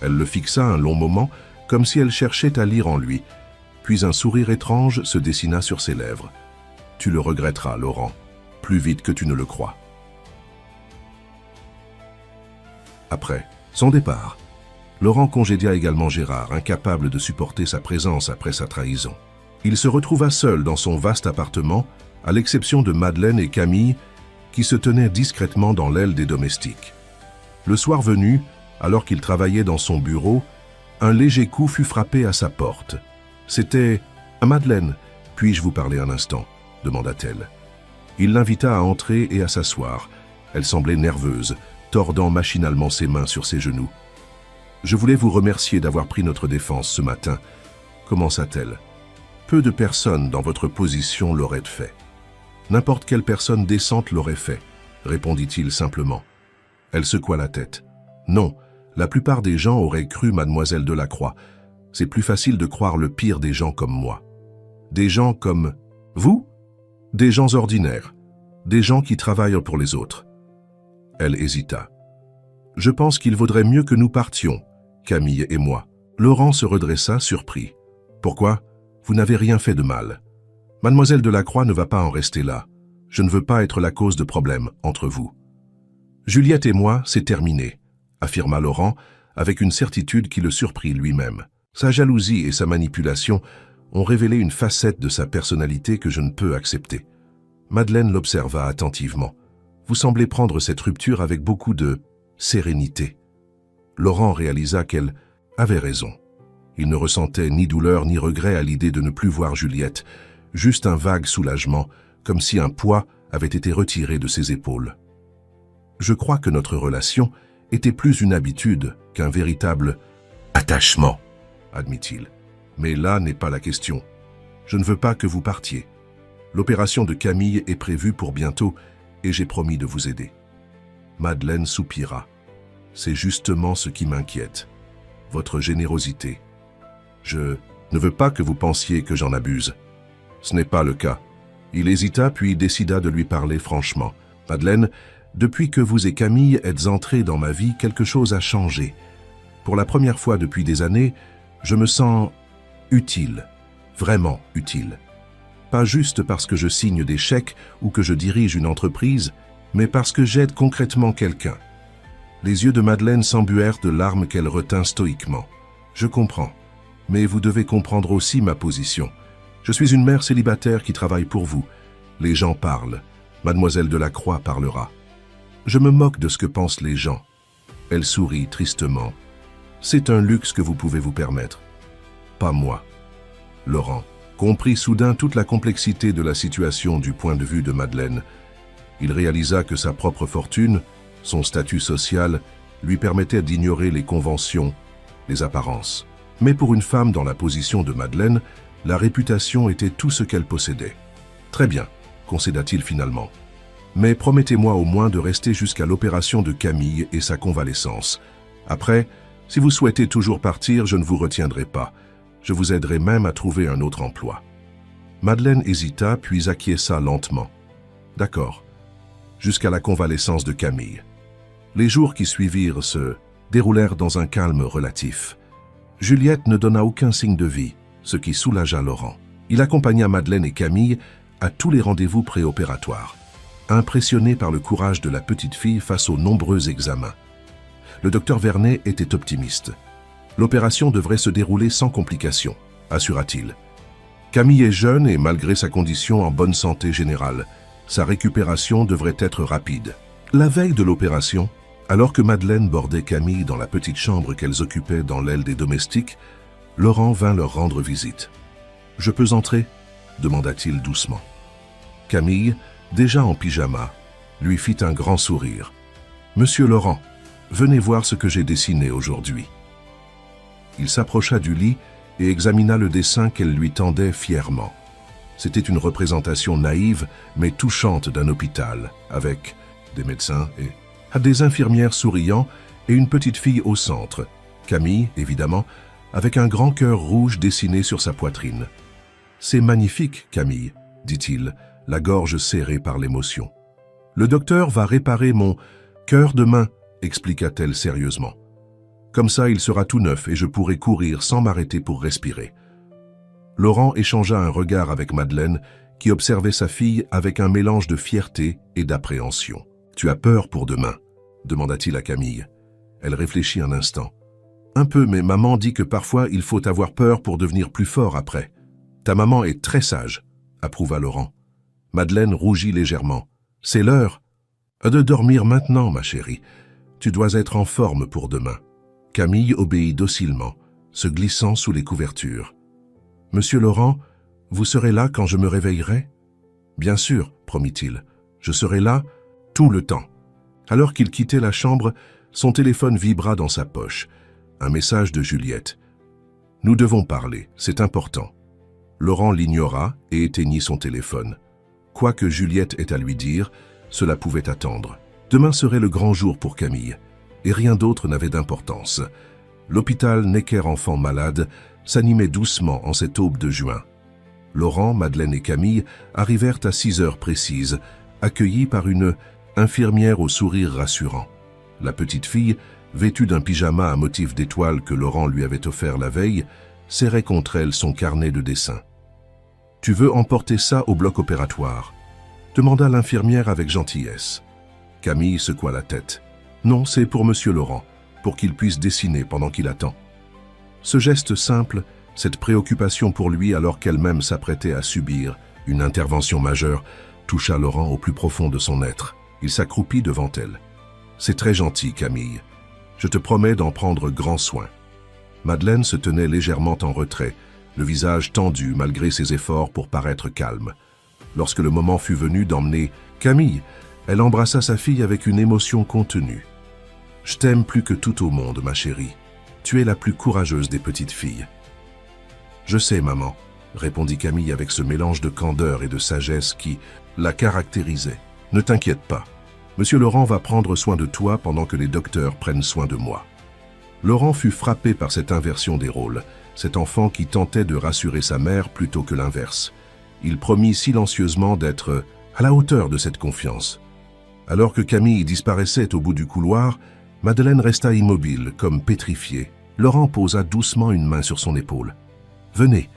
Elle le fixa un long moment, comme si elle cherchait à lire en lui. Puis un sourire étrange se dessina sur ses lèvres. Tu le regretteras, Laurent, plus vite que tu ne le crois. Après son départ, Laurent congédia également Gérard, incapable de supporter sa présence après sa trahison. Il se retrouva seul dans son vaste appartement, à l'exception de Madeleine et Camille, qui se tenaient discrètement dans l'aile des domestiques. Le soir venu, alors qu'il travaillait dans son bureau, un léger coup fut frappé à sa porte. C'était « Madeleine, puis-je vous parler un instant ?» demanda-t-elle. Il l'invita à entrer et à s'asseoir. Elle semblait nerveuse, tordant machinalement ses mains sur ses genoux. « Je voulais vous remercier d'avoir pris notre défense ce matin. » commença-t-elle. « Peu de personnes dans votre position l'auraient fait. »« N'importe quelle personne décente l'aurait fait, » répondit-il simplement. Elle secoua la tête. « Non, la plupart des gens auraient cru mademoiselle Delacroix. C'est plus facile de croire le pire des gens comme moi. Des gens comme vous ? Des gens ordinaires, des gens qui travaillent pour les autres. » Elle hésita. « Je pense qu'il vaudrait mieux que nous partions, Camille et moi. » Laurent se redressa, surpris. « Pourquoi ? Vous n'avez rien fait de mal. Mademoiselle Delacroix ne va pas en rester là. Je ne veux pas être la cause de problèmes entre vous. »« Juliette et moi, c'est terminé, » affirma Laurent, avec une certitude qui le surprit lui-même. Sa jalousie et sa manipulation ont révélé une facette de sa personnalité que je ne peux accepter. Madeleine l'observa attentivement. « Vous semblez prendre cette rupture avec beaucoup de sérénité. » Laurent réalisa qu'elle avait raison. Il ne ressentait ni douleur ni regret à l'idée de ne plus voir Juliette, juste un vague soulagement, comme si un poids avait été retiré de ses épaules. « Je crois que notre relation était plus une habitude qu'un véritable attachement, » admit-il. « Mais là n'est pas la question. Je ne veux pas que vous partiez. L'opération de Camille est prévue pour bientôt et j'ai promis de vous aider. » Madeleine soupira. « C'est justement ce qui m'inquiète. Votre générosité. Je ne veux pas que vous pensiez que j'en abuse. Ce n'est pas le cas. » Il hésita puis décida de lui parler franchement. « Madeleine, depuis que vous et Camille êtes entrés dans ma vie, quelque chose a changé. Pour la première fois depuis des années, je me sens utile, vraiment utile. Pas juste parce que je signe des chèques ou que je dirige une entreprise, mais parce que j'aide concrètement quelqu'un. » Les yeux de Madeleine s'embuèrent de larmes qu'elle retint stoïquement. « Je comprends, mais vous devez comprendre aussi ma position. Je suis une mère célibataire qui travaille pour vous. Les gens parlent. Mademoiselle Delacroix parlera. Je me moque de ce que pensent les gens. » Elle sourit tristement. « C'est un luxe que vous pouvez vous permettre. Pas moi. » Laurent comprit soudain toute la complexité de la situation du point de vue de Madeleine. Il réalisa que sa propre fortune, son statut social, lui permettait d'ignorer les conventions, les apparences. Mais pour une femme dans la position de Madeleine, la réputation était tout ce qu'elle possédait. « Très bien, » concéda-t-il finalement. « Mais promettez-moi au moins de rester jusqu'à l'opération de Camille et sa convalescence. Après, si vous souhaitez toujours partir, je ne vous retiendrai pas. Je vous aiderai même à trouver un autre emploi. » Madeleine hésita, puis acquiesça lentement. « D'accord. Jusqu'à la convalescence de Camille. » Les jours qui suivirent se déroulèrent dans un calme relatif. Juliette ne donna aucun signe de vie, ce qui soulagea Laurent. Il accompagna Madeleine et Camille à tous les rendez-vous préopératoires, impressionné par le courage de la petite fille face aux nombreux examens. Le docteur Vernet était optimiste. L'opération devrait se dérouler sans complications, assura-t-il. Camille est jeune et malgré sa condition en bonne santé générale, sa récupération devrait être rapide. La veille de l'opération, alors que Madeleine bordait Camille dans la petite chambre qu'elles occupaient dans l'aile des domestiques, Laurent vint leur rendre visite. « Je peux entrer ?» demanda-t-il doucement. Camille, déjà en pyjama, lui fit un grand sourire. « Monsieur Laurent, venez voir ce que j'ai dessiné aujourd'hui. » Il s'approcha du lit et examina le dessin qu'elle lui tendait fièrement. C'était une représentation naïve mais touchante d'un hôpital, avec des médecins et des infirmières souriant et une petite fille au centre. Camille, évidemment, avec un grand cœur rouge dessiné sur sa poitrine. « C'est magnifique, Camille, dit-il, la gorge serrée par l'émotion. « Le docteur va réparer mon cœur demain, expliqua-t-elle sérieusement. Comme ça, il sera tout neuf et je pourrai courir sans m'arrêter pour respirer. » Laurent échangea un regard avec Madeleine, qui observait sa fille avec un mélange de fierté et d'appréhension. « Tu as peur pour demain ?» demanda-t-il à Camille. Elle réfléchit un instant. « Un peu, mais maman dit que parfois il faut avoir peur pour devenir plus fort après. »« Ta maman est très sage, » approuva Laurent. Madeleine rougit légèrement. « C'est l'heure de dormir maintenant, ma chérie. Tu dois être en forme pour demain. » Camille obéit docilement, se glissant sous les couvertures. « Monsieur Laurent, vous serez là quand je me réveillerai ?»« Bien sûr, promit-il. Je serai là tout le temps. » Alors qu'il quittait la chambre, son téléphone vibra dans sa poche. Un message de Juliette. « Nous devons parler, c'est important. » Laurent l'ignora et éteignit son téléphone. Quoi que Juliette ait à lui dire, cela pouvait attendre. Demain serait le grand jour pour Camille, et rien d'autre n'avait d'importance. L'hôpital Necker-Enfants Malades s'animait doucement en cette aube de juin. Laurent, Madeleine et Camille arrivèrent à 6 heures précises, accueillis par une infirmière au sourire rassurant. La petite fille, vêtue d'un pyjama à motif d'étoiles que Laurent lui avait offert la veille, serrait contre elle son carnet de dessin. « Tu veux emporter ça au bloc opératoire ?» demanda l'infirmière avec gentillesse. Camille secoua la tête. « Non, c'est pour Monsieur Laurent, pour qu'il puisse dessiner pendant qu'il attend. » Ce geste simple, cette préoccupation pour lui alors qu'elle-même s'apprêtait à subir une intervention majeure, toucha Laurent au plus profond de son être. Il s'accroupit devant elle. « C'est très gentil, Camille. Je te promets d'en prendre grand soin. » Madeleine se tenait légèrement en retrait, le visage tendu malgré ses efforts pour paraître calme. Lorsque le moment fut venu d'emmener Camille, elle embrassa sa fille avec une émotion contenue. « Je t'aime plus que tout au monde, ma chérie. Tu es la plus courageuse des petites filles. »« Je sais, maman, » répondit Camille avec ce mélange de candeur et de sagesse qui la caractérisait. « Ne t'inquiète pas. Monsieur Laurent va prendre soin de toi pendant que les docteurs prennent soin de moi. » Laurent fut frappé par cette inversion des rôles, cet enfant qui tentait de rassurer sa mère plutôt que l'inverse. Il promit silencieusement d'être à la hauteur de cette confiance. Alors que Camille disparaissait au bout du couloir, Madeleine resta immobile, comme pétrifiée. Laurent posa doucement une main sur son épaule. « Venez,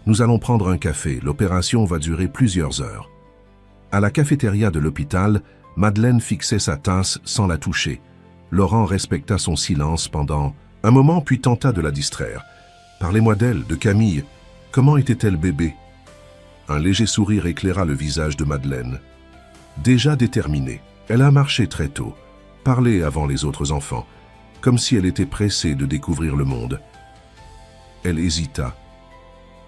nous allons prendre un café, l'opération va durer plusieurs heures. » À la cafétéria de l'hôpital, Madeleine fixait sa tasse sans la toucher. Laurent respecta son silence pendant un moment puis tenta de la distraire. « Parlez-moi d'elle, de Camille. Comment était-elle bébé ?» Un léger sourire éclaira le visage de Madeleine. Déjà déterminée, elle a marché très tôt, parlé avant les autres enfants, comme si elle était pressée de découvrir le monde. Elle hésita.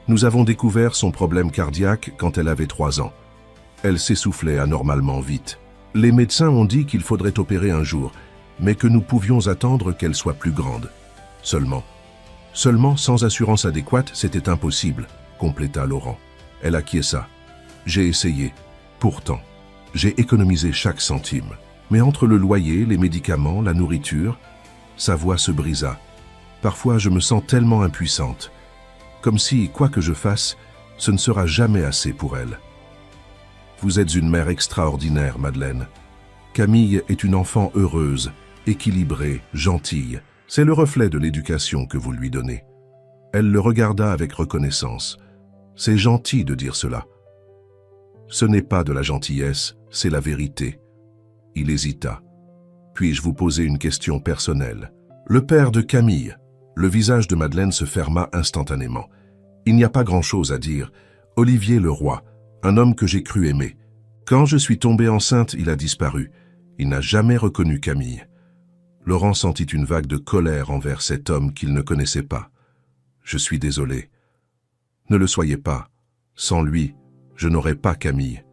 Nous avons découvert son problème cardiaque quand elle avait 3 ans. Elle s'essoufflait anormalement vite. Les médecins ont dit qu'il faudrait opérer un jour, mais que nous pouvions attendre qu'elle soit plus grande. Seulement, sans assurance adéquate, c'était impossible, compléta Laurent. Elle acquiesça. J'ai essayé. Pourtant, j'ai économisé chaque centime. Mais entre le loyer, les médicaments, la nourriture, sa voix se brisa. Parfois, je me sens tellement impuissante. Comme si, quoi que je fasse, ce ne sera jamais assez pour elle. Vous êtes une mère extraordinaire, Madeleine. Camille est une enfant heureuse, équilibrée, gentille. C'est le reflet de l'éducation que vous lui donnez. Elle le regarda avec reconnaissance. C'est gentil de dire cela. Ce n'est pas de la gentillesse, c'est la vérité. Il hésita. Puis-je vous poser une question personnelle? Le père de Camille. Le visage de Madeleine se ferma instantanément. Il n'y a pas grand-chose à dire. Olivier Leroy, un homme que j'ai cru aimer. Quand je suis tombée enceinte, il a disparu. Il n'a jamais reconnu Camille. Laurent sentit une vague de colère envers cet homme qu'il ne connaissait pas. Je suis désolé. Ne le soyez pas. Sans lui, je n'aurais pas Camille.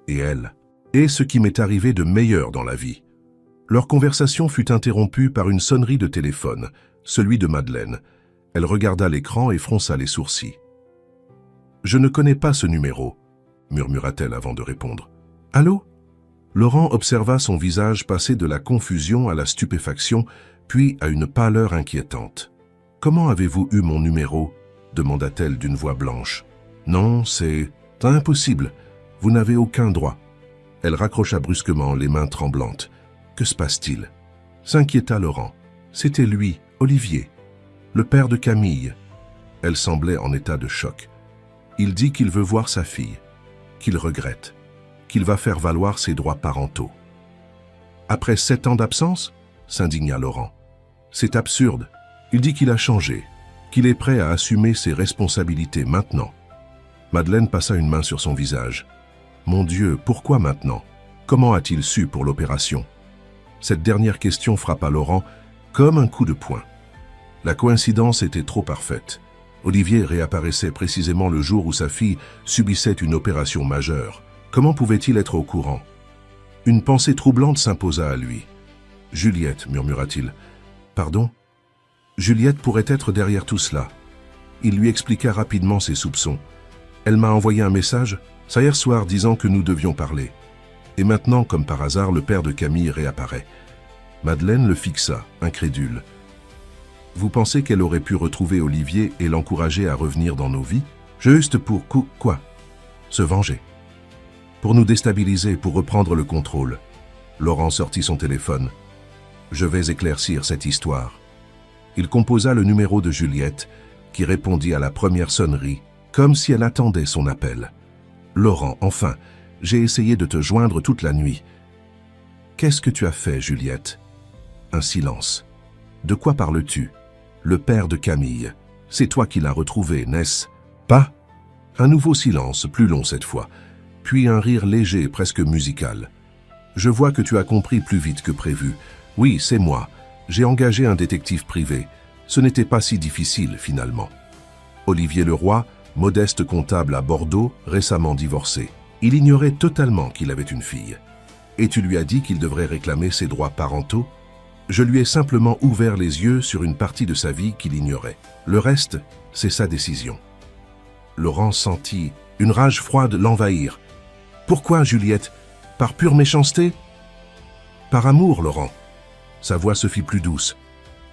Et elle. Et ce qui m'est arrivé de meilleur dans la vie. Leur conversation fut interrompue par une sonnerie de téléphone, celui de Madeleine. Elle regarda l'écran et fronça les sourcils. « Je ne connais pas ce numéro », murmura-t-elle avant de répondre. « Allô ?» Laurent observa son visage passer de la confusion à la stupéfaction, puis à une pâleur inquiétante. Comment avez-vous eu mon numéro » demanda-t-elle d'une voix blanche. « Non, c'est impossible. Vous n'avez aucun droit. » Elle raccrocha brusquement, les mains tremblantes. « Que se passe-t-il » s'inquiéta Laurent. C'était lui, Olivier, le père de Camille. Elle semblait en état de choc. Il dit qu'il veut voir sa fille, qu'il regrette, qu'il va faire valoir ses droits parentaux. Après 7 ans d'absence, s'indigna Laurent. C'est absurde. Il dit qu'il a changé, qu'il est prêt à assumer ses responsabilités maintenant. Madeleine passa une main sur son visage. Mon Dieu, pourquoi maintenant? Comment a-t-il su pour l'opération? Cette dernière question frappa Laurent comme un coup de poing. La coïncidence était trop parfaite. Olivier réapparaissait précisément le jour où sa fille subissait une opération majeure. Comment pouvait-il être au courant? Une pensée troublante s'imposa à lui. « Juliette, murmura-t-il. « Pardon ?» Juliette pourrait être derrière tout cela. Il lui expliqua rapidement ses soupçons. Elle m'a envoyé un message, ça hier soir, disant que nous devions parler. Et maintenant, comme par hasard, le père de Camille réapparaît. Madeleine le fixa, incrédule. Vous pensez qu'elle aurait pu retrouver Olivier et l'encourager à revenir dans nos vies? Juste pour quoi? Se venger. Pour nous déstabiliser, pour reprendre le contrôle. Laurent sortit son téléphone. Je vais éclaircir cette histoire. Il composa le numéro de Juliette, qui répondit à la première sonnerie, comme si elle attendait son appel. Laurent, enfin, j'ai essayé de te joindre toute la nuit. Qu'est-ce que tu as fait, Juliette? Un silence. De quoi parles-tu? Le père de Camille. C'est toi qui l'as retrouvé, n'est-ce pas? Un nouveau silence, plus long cette fois, puis un rire léger, presque musical. Je vois que tu as compris plus vite que prévu. Oui, c'est moi. J'ai engagé un détective privé. Ce n'était pas si difficile, finalement. Olivier Leroy, modeste comptable à Bordeaux, récemment divorcé. Il ignorait totalement qu'il avait une fille. Et tu lui as dit qu'il devrait réclamer ses droits parentaux? Je lui ai simplement ouvert les yeux sur une partie de sa vie qu'il ignorait. Le reste, c'est sa décision. Laurent sentit une rage froide l'envahir. Pourquoi, Juliette? Par pure méchanceté? Par amour, Laurent. Sa voix se fit plus douce.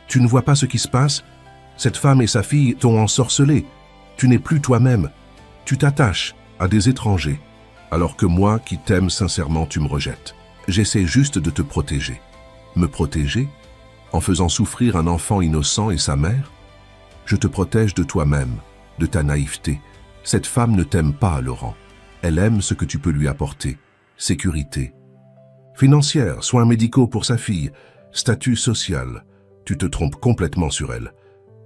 Tu ne vois pas ce qui se passe? Cette femme et sa fille t'ont ensorcelé. Tu n'es plus toi-même. Tu t'attaches à des étrangers, alors que moi, qui t'aime sincèrement, tu me rejettes. J'essaie juste de te protéger. Me protéger? En faisant souffrir un enfant innocent et sa mère? Je te protège de toi-même, de ta naïveté. Cette femme ne t'aime pas, Laurent. Elle aime ce que tu peux lui apporter. Sécurité financière, soins médicaux pour sa fille, statut social. Tu te trompes complètement sur elle.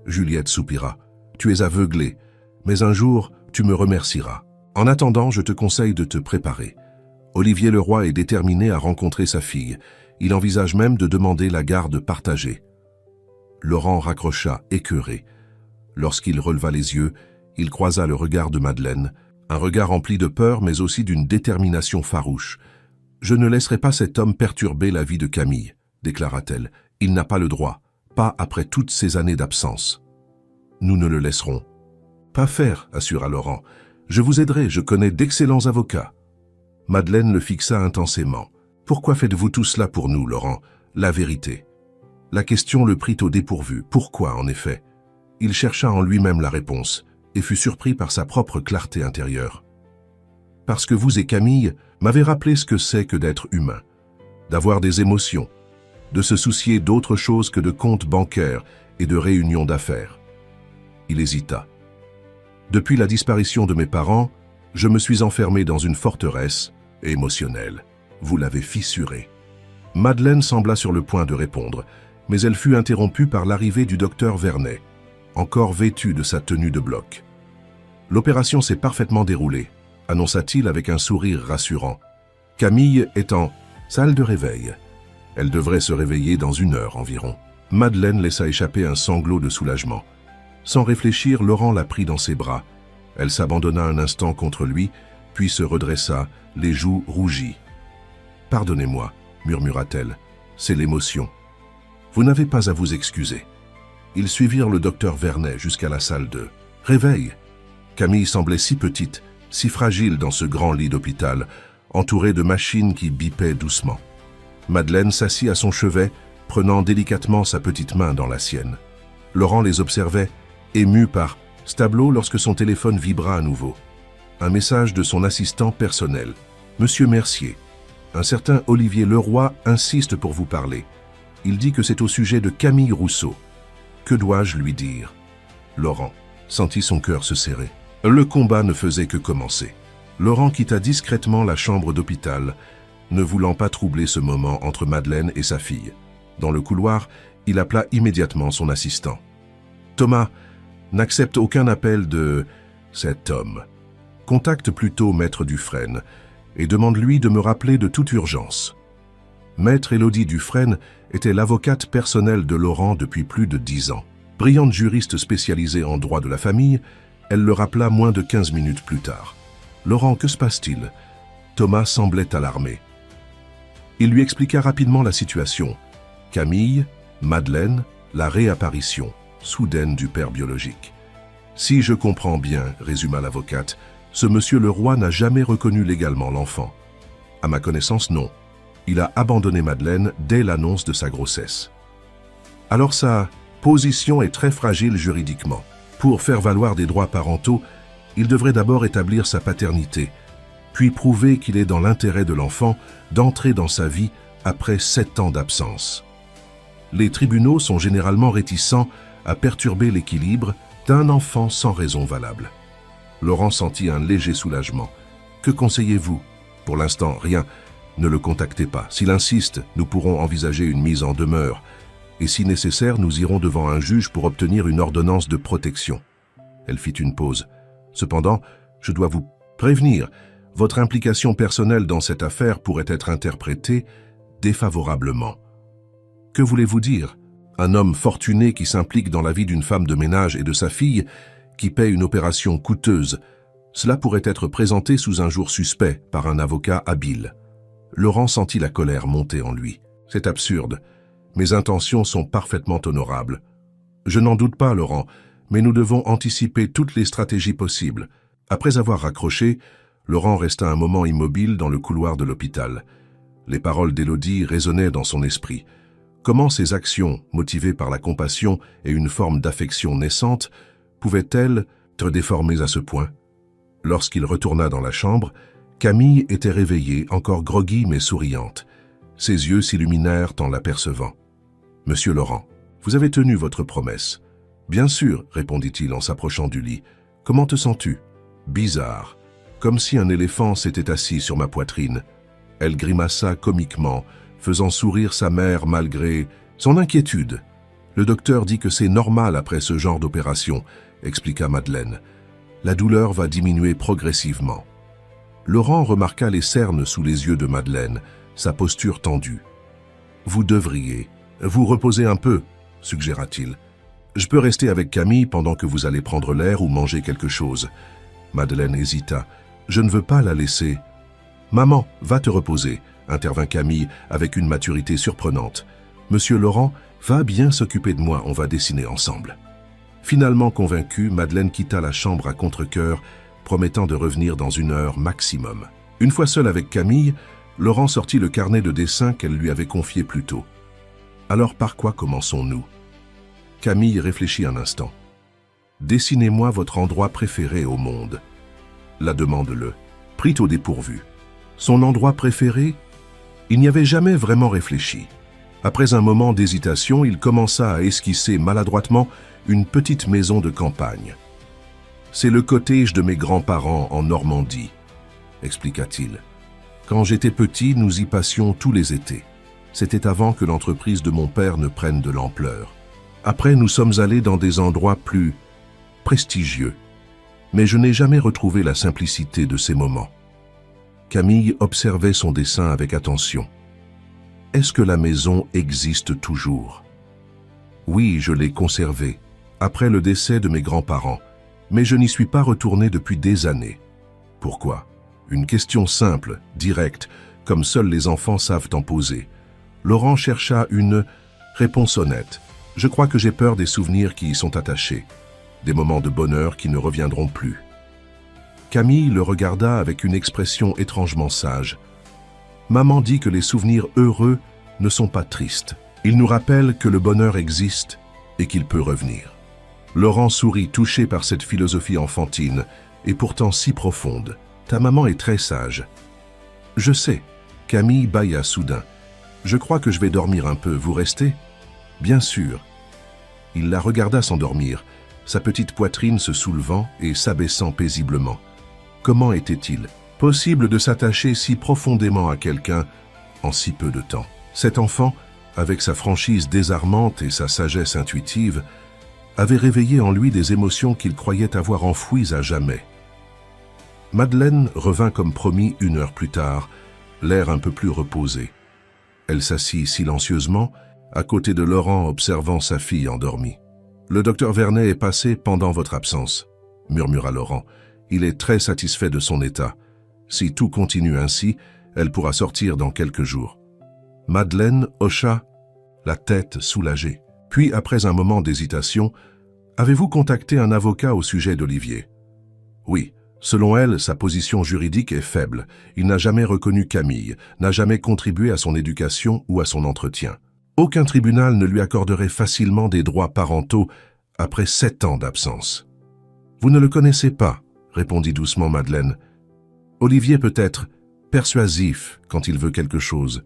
Juliette soupira. Tu es aveuglé, mais un jour, tu me remercieras. En attendant, je te conseille de te préparer. Olivier Leroy est déterminé à rencontrer sa fille. Il envisage même de demander la garde partagée. Laurent raccrocha, écœuré. Lorsqu'il releva les yeux, il croisa le regard de Madeleine, un regard rempli de peur mais aussi d'une détermination farouche. « Je ne laisserai pas cet homme perturber la vie de Camille », déclara-t-elle. « Il n'a pas le droit, pas après toutes ces années d'absence. »« Nous ne le laisserons pas faire, » assura Laurent. « Je vous aiderai, je connais d'excellents avocats. » Madeleine le fixa intensément. « Pourquoi faites-vous tout cela pour nous, Laurent? La vérité. » La question le prit au dépourvu. Pourquoi, en effet? Il chercha en lui-même la réponse et fut surpris par sa propre clarté intérieure. « Parce que vous et Camille m'avez rappelé ce que c'est que d'être humain, d'avoir des émotions, de se soucier d'autre chose que de comptes bancaires et de réunions d'affaires. » Il hésita. « Depuis la disparition de mes parents, je me suis enfermé dans une forteresse émotionnelle. Vous l'avez fissurée. » Madeleine sembla sur le point de répondre, mais elle fut interrompue par l'arrivée du docteur Vernet, encore vêtu de sa tenue de bloc. « L'opération s'est parfaitement déroulée, » annonça-t-il avec un sourire rassurant. « Camille est en salle de réveil. Elle devrait se réveiller dans 1 heure environ. » Madeleine laissa échapper un sanglot de soulagement. Sans réfléchir, Laurent la prit dans ses bras. Elle s'abandonna un instant contre lui, puis se redressa, les joues rougies. « Pardonnez-moi, » murmura-t-elle, « c'est l'émotion. Vous n'avez pas à vous excuser. » Ils suivirent le docteur Vernet jusqu'à la salle de réveil. Camille semblait si petite, si fragile dans ce grand lit d'hôpital, entourée de machines qui bipaient doucement. Madeleine s'assit à son chevet, prenant délicatement sa petite main dans la sienne. Laurent les observait, ému par ce tableau lorsque son téléphone vibra à nouveau. Un message de son assistant personnel. « Monsieur Mercier, un certain Olivier Leroy insiste pour vous parler. Il dit que c'est au sujet de Camille Rousseau. Que dois-je lui dire ?» Laurent sentit son cœur se serrer. Le combat ne faisait que commencer. Laurent quitta discrètement la chambre d'hôpital, ne voulant pas troubler ce moment entre Madeleine et sa fille. Dans le couloir, il appela immédiatement son assistant. « Thomas, n'accepte aucun appel de cet homme. Contacte plutôt Maître Dufresne et demande-lui de me rappeler de toute urgence. » Maître Élodie Dufresne était l'avocate personnelle de Laurent depuis plus de 10 ans. Brillante juriste spécialisée en droit de la famille, elle le rappela moins de 15 minutes plus tard. « Laurent, que se passe-t-il » Thomas semblait alarmé. Il lui expliqua rapidement la situation. Camille, Madeleine, la réapparition soudaine du père biologique. « Si je comprends bien, » résuma l'avocate, « ce monsieur Leroy n'a jamais reconnu légalement l'enfant. À ma connaissance, non. Il a abandonné Madeleine dès l'annonce de sa grossesse. Alors sa position est très fragile juridiquement. Pour faire valoir des droits parentaux, il devrait d'abord établir sa paternité, puis prouver qu'il est dans l'intérêt de l'enfant d'entrer dans sa vie après 7 ans d'absence. Les tribunaux sont généralement réticents à perturber l'équilibre d'un enfant sans raison valable. » Laurent sentit un léger soulagement. « Que conseillez-vous » ? « Pour l'instant, rien. Ne le contactez pas. S'il insiste, nous pourrons envisager une mise en demeure. Et si nécessaire, nous irons devant un juge pour obtenir une ordonnance de protection. » Elle fit une pause. « Cependant, je dois vous prévenir. Votre implication personnelle dans cette affaire pourrait être interprétée défavorablement. » « Que voulez-vous dire ? Un homme fortuné qui s'implique dans la vie d'une femme de ménage et de sa fille, qui paie une opération coûteuse. Cela pourrait être présenté sous un jour suspect par un avocat habile. » Laurent sentit la colère monter en lui. « C'est absurde. Mes intentions sont parfaitement honorables. Je n'en doute pas, Laurent, mais nous devons anticiper toutes les stratégies possibles. » Après avoir raccroché, Laurent resta un moment immobile dans le couloir de l'hôpital. Les paroles d'Élodie résonnaient dans son esprit. Comment ces actions, motivées par la compassion et une forme d'affection naissante, pouvaient-elles être déformées à ce point? Lorsqu'il retourna dans la chambre, Camille était réveillée, encore groggy mais souriante. Ses yeux s'illuminèrent en l'apercevant. « Monsieur Laurent, vous avez tenu votre promesse. »« Bien sûr, » répondit-il en s'approchant du lit. « Comment te sens-tu ?»« Bizarre, comme si un éléphant s'était assis sur ma poitrine. » Elle grimaça comiquement, faisant sourire sa mère malgré son inquiétude. « Le docteur dit que c'est normal après ce genre d'opération, » expliqua Madeleine. « La douleur va diminuer progressivement. » Laurent remarqua les cernes sous les yeux de Madeleine, sa posture tendue. « Vous devriez vous reposer un peu, » suggéra-t-il. « Je peux rester avec Camille pendant que vous allez prendre l'air ou manger quelque chose. » Madeleine hésita. « Je ne veux pas la laisser. »« Maman, va te reposer, » intervint Camille avec une maturité surprenante. « Monsieur Laurent, va bien s'occuper de moi, on va dessiner ensemble. » Finalement convaincue, Madeleine quitta la chambre à contre-cœur, promettant de revenir dans 1 heure maximum. Une fois seule avec Camille, Laurent sortit le carnet de dessin qu'elle lui avait confié plus tôt. « Alors par quoi commençons-nous » Camille réfléchit un instant. « Dessinez-moi votre endroit préféré au monde. » La demande-le prit au dépourvu. Son endroit préféré? Il n'y avait jamais vraiment réfléchi. Après un moment d'hésitation, il commença à esquisser maladroitement une petite maison de campagne. « C'est le cottage de mes grands-parents en Normandie, » expliqua-t-il. « Quand j'étais petit, nous y passions tous les étés. C'était avant que l'entreprise de mon père ne prenne de l'ampleur. Après, nous sommes allés dans des endroits plus prestigieux. Mais je n'ai jamais retrouvé la simplicité de ces moments. » Camille observait son dessin avec attention. « Est-ce que la maison existe toujours ?»« Oui, je l'ai conservée, après le décès de mes grands-parents, mais je n'y suis pas retourné depuis des années. » Pourquoi? Une question simple, directe, comme seuls les enfants savent en poser. Laurent chercha une réponse honnête. « Je crois que j'ai peur des souvenirs qui y sont attachés, des moments de bonheur qui ne reviendront plus. » Camille le regarda avec une expression étrangement sage. « Maman dit que les souvenirs heureux ne sont pas tristes. Ils nous rappellent que le bonheur existe et qu'il peut revenir. Laurent sourit, touché par cette philosophie enfantine, et pourtant si profonde. Ta maman est très sage. Je sais. Camille bâilla soudain. Je crois que je vais dormir un peu, vous restez? Bien sûr. Il la regarda s'endormir, sa petite poitrine se soulevant et s'abaissant paisiblement. Comment était-il possible de s'attacher si profondément à quelqu'un en si peu de temps? Cet enfant, avec sa franchise désarmante et sa sagesse intuitive, avait réveillé en lui des émotions qu'il croyait avoir enfouies à jamais. Madeleine revint comme promis 1 heure plus tard, l'air un peu plus reposé. Elle s'assit silencieusement, à côté de Laurent observant sa fille endormie. « Le docteur Vernet est passé pendant votre absence, » murmura Laurent. « Il est très satisfait de son état. Si tout continue ainsi, elle pourra sortir dans quelques jours. » Madeleine hocha la tête soulagée. Puis, après un moment d'hésitation, « Avez-vous contacté un avocat au sujet d'Olivier ?»« Oui. Selon elle, sa position juridique est faible. Il n'a jamais reconnu Camille, n'a jamais contribué à son éducation ou à son entretien. Aucun tribunal ne lui accorderait facilement des droits parentaux après 7 ans d'absence. »« Vous ne le connaissez pas, » répondit doucement Madeleine. « Olivier peut être persuasif quand il veut quelque chose.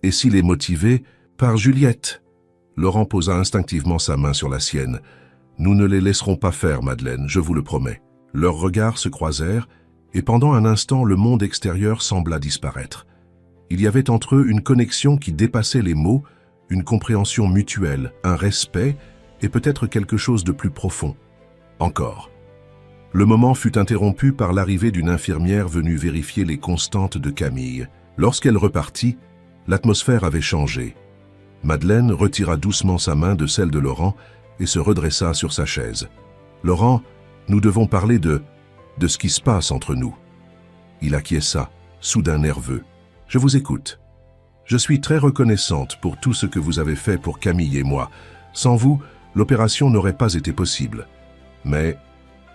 Et s'il est motivé par Juliette ?» Laurent posa instinctivement sa main sur la sienne. « Nous ne les laisserons pas faire, Madeleine, je vous le promets. » Leurs regards se croisèrent, et pendant un instant, le monde extérieur sembla disparaître. Il y avait entre eux une connexion qui dépassait les mots, une compréhension mutuelle, un respect, et peut-être quelque chose de plus profond. Encore. Le moment fut interrompu par l'arrivée d'une infirmière venue vérifier les constantes de Camille. Lorsqu'elle repartit, l'atmosphère avait changé. Madeleine retira doucement sa main de celle de Laurent et se redressa sur sa chaise. « Laurent, nous devons parler de ce qui se passe entre nous. » Il acquiesça, soudain nerveux. « Je vous écoute. Je suis très reconnaissante pour tout ce que vous avez fait pour Camille et moi. Sans vous, l'opération n'aurait pas été possible. » Mais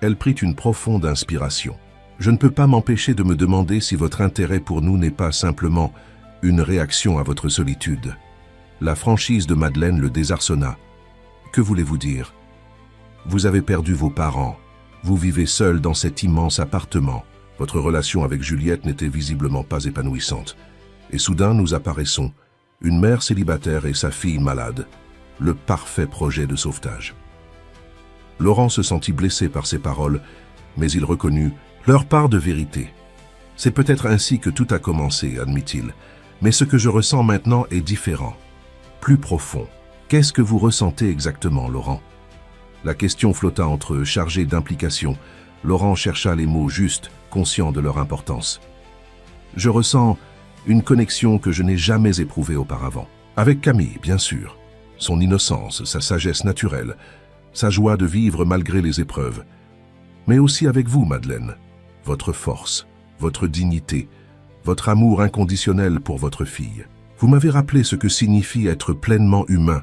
elle prit une profonde inspiration. « Je ne peux pas m'empêcher de me demander si votre intérêt pour nous n'est pas simplement une réaction à votre solitude. » La franchise de Madeleine le désarçonna. « Que voulez-vous dire? Vous avez perdu vos parents. Vous vivez seul dans cet immense appartement. Votre relation avec Juliette n'était visiblement pas épanouissante. Et soudain, nous apparaissons, une mère célibataire et sa fille malade. Le parfait projet de sauvetage. » Laurent se sentit blessé par ces paroles, mais il reconnut leur part de vérité. « C'est peut-être ainsi que tout a commencé, admit-il. Mais ce que je ressens maintenant est différent, plus profond. Qu'est-ce que vous ressentez exactement, Laurent ?» La question flotta entre eux, chargée d'implication. Laurent chercha les mots justes, conscient de leur importance. « Je ressens une connexion que je n'ai jamais éprouvée auparavant. Avec Camille, bien sûr. Son innocence, sa sagesse naturelle, sa joie de vivre malgré les épreuves. Mais aussi avec vous, Madeleine. Votre force, votre dignité, votre amour inconditionnel pour votre fille. Vous m'avez rappelé ce que signifie être pleinement humain,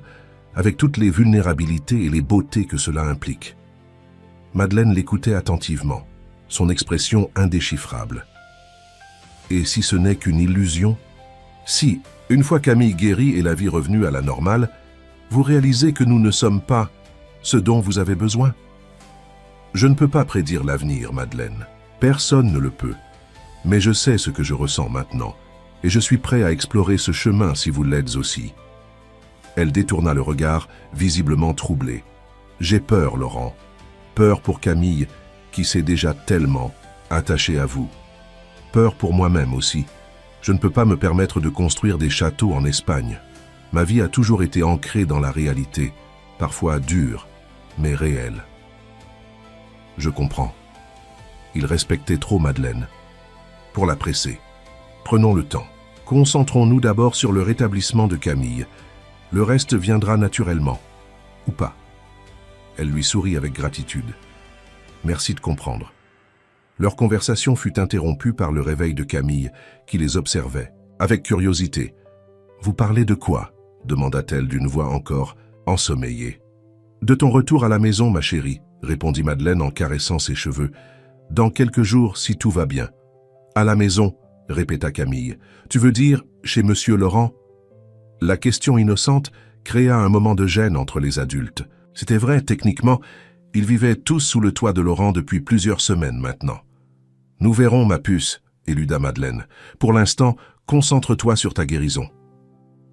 avec toutes les vulnérabilités et les beautés que cela implique. » Madeleine l'écoutait attentivement, son expression indéchiffrable. « Et si ce n'est qu'une illusion? Si, une fois Camille guérie et la vie revenue à la normale, vous réalisez que nous ne sommes pas ce dont vous avez besoin? Je ne peux pas prédire l'avenir, Madeleine. Personne ne le peut. Mais je sais ce que je ressens maintenant, et je suis prêt à explorer ce chemin si vous l'êtes aussi. » Elle détourna le regard, visiblement troublée. « J'ai peur, Laurent. Peur pour Camille, qui s'est déjà tellement attachée à vous. Peur pour moi-même aussi. Je ne peux pas me permettre de construire des châteaux en Espagne. Ma vie a toujours été ancrée dans la réalité, parfois dure, mais réelle. » Je comprends. Il respectait trop Madeleine. Pour la presser. Prenons le temps. Concentrons-nous d'abord sur le rétablissement de Camille. Le reste viendra naturellement. Ou pas. Elle lui sourit avec gratitude. Merci de comprendre. Leur conversation fut interrompue par le réveil de Camille, qui les observait, avec curiosité. « Vous parlez de quoi ?» demanda-t-elle d'une voix encore ensommeillée. « De ton retour à la maison, ma chérie, » répondit Madeleine en caressant ses cheveux. « Dans quelques jours, si tout va bien. »« À la maison ?» répéta Camille. « Tu veux dire chez Monsieur Laurent ?» La question innocente créa un moment de gêne entre les adultes. C'était vrai, techniquement, ils vivaient tous sous le toit de Laurent depuis plusieurs semaines maintenant. « Nous verrons, ma puce », éluda Madeleine. « Pour l'instant, concentre-toi sur ta guérison. »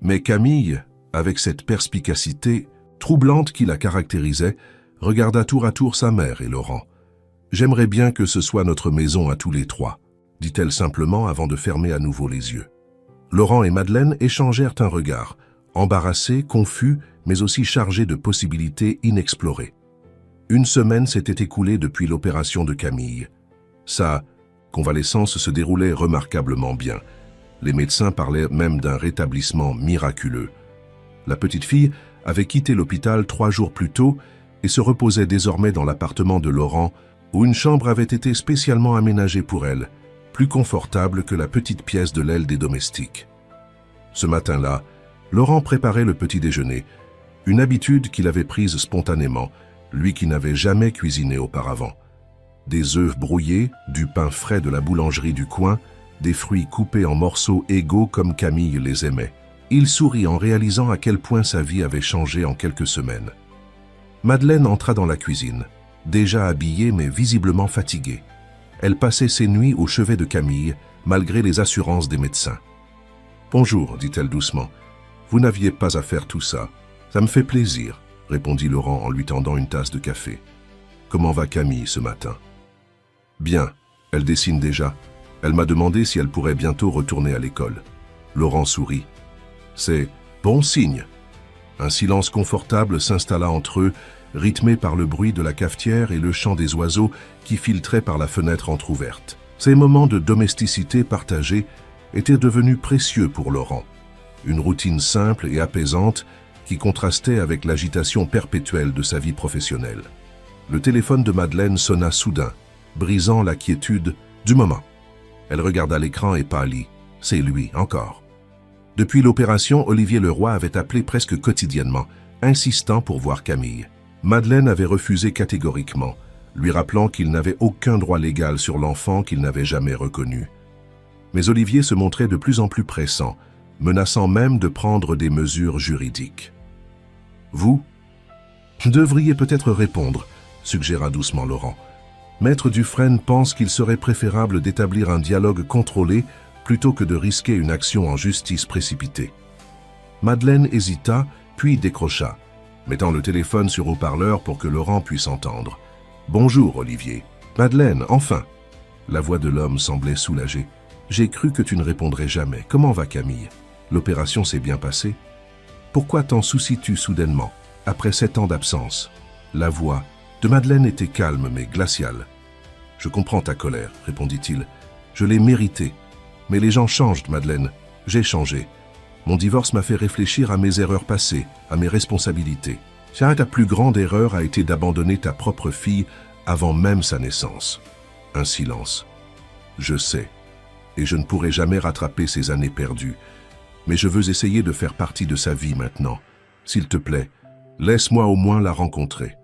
Mais Camille, avec cette perspicacité troublante qui la caractérisait, regarda tour à tour sa mère et Laurent. « J'aimerais bien que ce soit notre maison à tous les trois », dit-elle simplement avant de fermer à nouveau les yeux. Laurent et Madeleine échangèrent un regard, embarrassés, confus, mais aussi chargés de possibilités inexplorées. Une semaine s'était écoulée depuis l'opération de Camille. Sa convalescence se déroulait remarquablement bien. Les médecins parlaient même d'un rétablissement miraculeux. La petite fille avait quitté l'hôpital 3 jours plus tôt et se reposait désormais dans l'appartement de Laurent, où une chambre avait été spécialement aménagée pour elle, plus confortable que la petite pièce de l'aile des domestiques. Ce matin-là, Laurent préparait le petit déjeuner, une habitude qu'il avait prise spontanément, lui qui n'avait jamais cuisiné auparavant. Des œufs brouillés, du pain frais de la boulangerie du coin, des fruits coupés en morceaux égaux comme Camille les aimait. Il sourit en réalisant à quel point sa vie avait changé en quelques semaines. Madeleine entra dans la cuisine, déjà habillée mais visiblement fatiguée. Elle passait ses nuits au chevet de Camille, malgré les assurances des médecins. « Bonjour, dit-elle doucement. Vous n'aviez pas à faire tout ça. Ça me fait plaisir, répondit Laurent en lui tendant une tasse de café. Comment va Camille ce matin? Bien, elle dessine déjà. Elle m'a demandé si elle pourrait bientôt retourner à l'école. Laurent sourit. C'est bon signe. Un silence confortable s'installa entre eux, rythmé par le bruit de la cafetière et le chant des oiseaux qui filtraient par la fenêtre entr'ouverte. Ces moments de domesticité partagée étaient devenus précieux pour Laurent. Une routine simple et apaisante qui contrastait avec l'agitation perpétuelle de sa vie professionnelle. Le téléphone de Madeleine sonna soudain, brisant la quiétude du moment. Elle regarda l'écran et pâlit. C'est lui, encore. Depuis l'opération, Olivier Leroy avait appelé presque quotidiennement, insistant pour voir Camille. Madeleine avait refusé catégoriquement, lui rappelant qu'il n'avait aucun droit légal sur l'enfant qu'il n'avait jamais reconnu. Mais Olivier se montrait de plus en plus pressant, menaçant même de prendre des mesures juridiques. « Vous devriez peut-être répondre », suggéra doucement Laurent. « Maître Dufresne pense qu'il serait préférable d'établir un dialogue contrôlé plutôt que de risquer une action en justice précipitée. » Madeleine hésita, puis décrocha, mettant le téléphone sur haut-parleur pour que Laurent puisse entendre. « Bonjour, Olivier. »« Madeleine, enfin !» La voix de l'homme semblait soulagée. « J'ai cru que tu ne répondrais jamais. Comment va Camille? L'opération s'est bien passée? Pourquoi t'en soucies-tu soudainement, après 7 ans d'absence ?» La voix de Madeleine était calme mais glaciale. « Je comprends ta colère, » répondit-il. « Je l'ai méritée. Mais les gens changent, Madeleine. J'ai changé. Mon divorce m'a fait réfléchir à mes erreurs passées, à mes responsabilités. Ta plus grande erreur a été d'abandonner ta propre fille avant même sa naissance. » Un silence. « Je sais. Et je ne pourrai jamais rattraper ces années perdues. Mais je veux essayer de faire partie de sa vie maintenant. S'il te plaît, laisse-moi au moins la rencontrer. »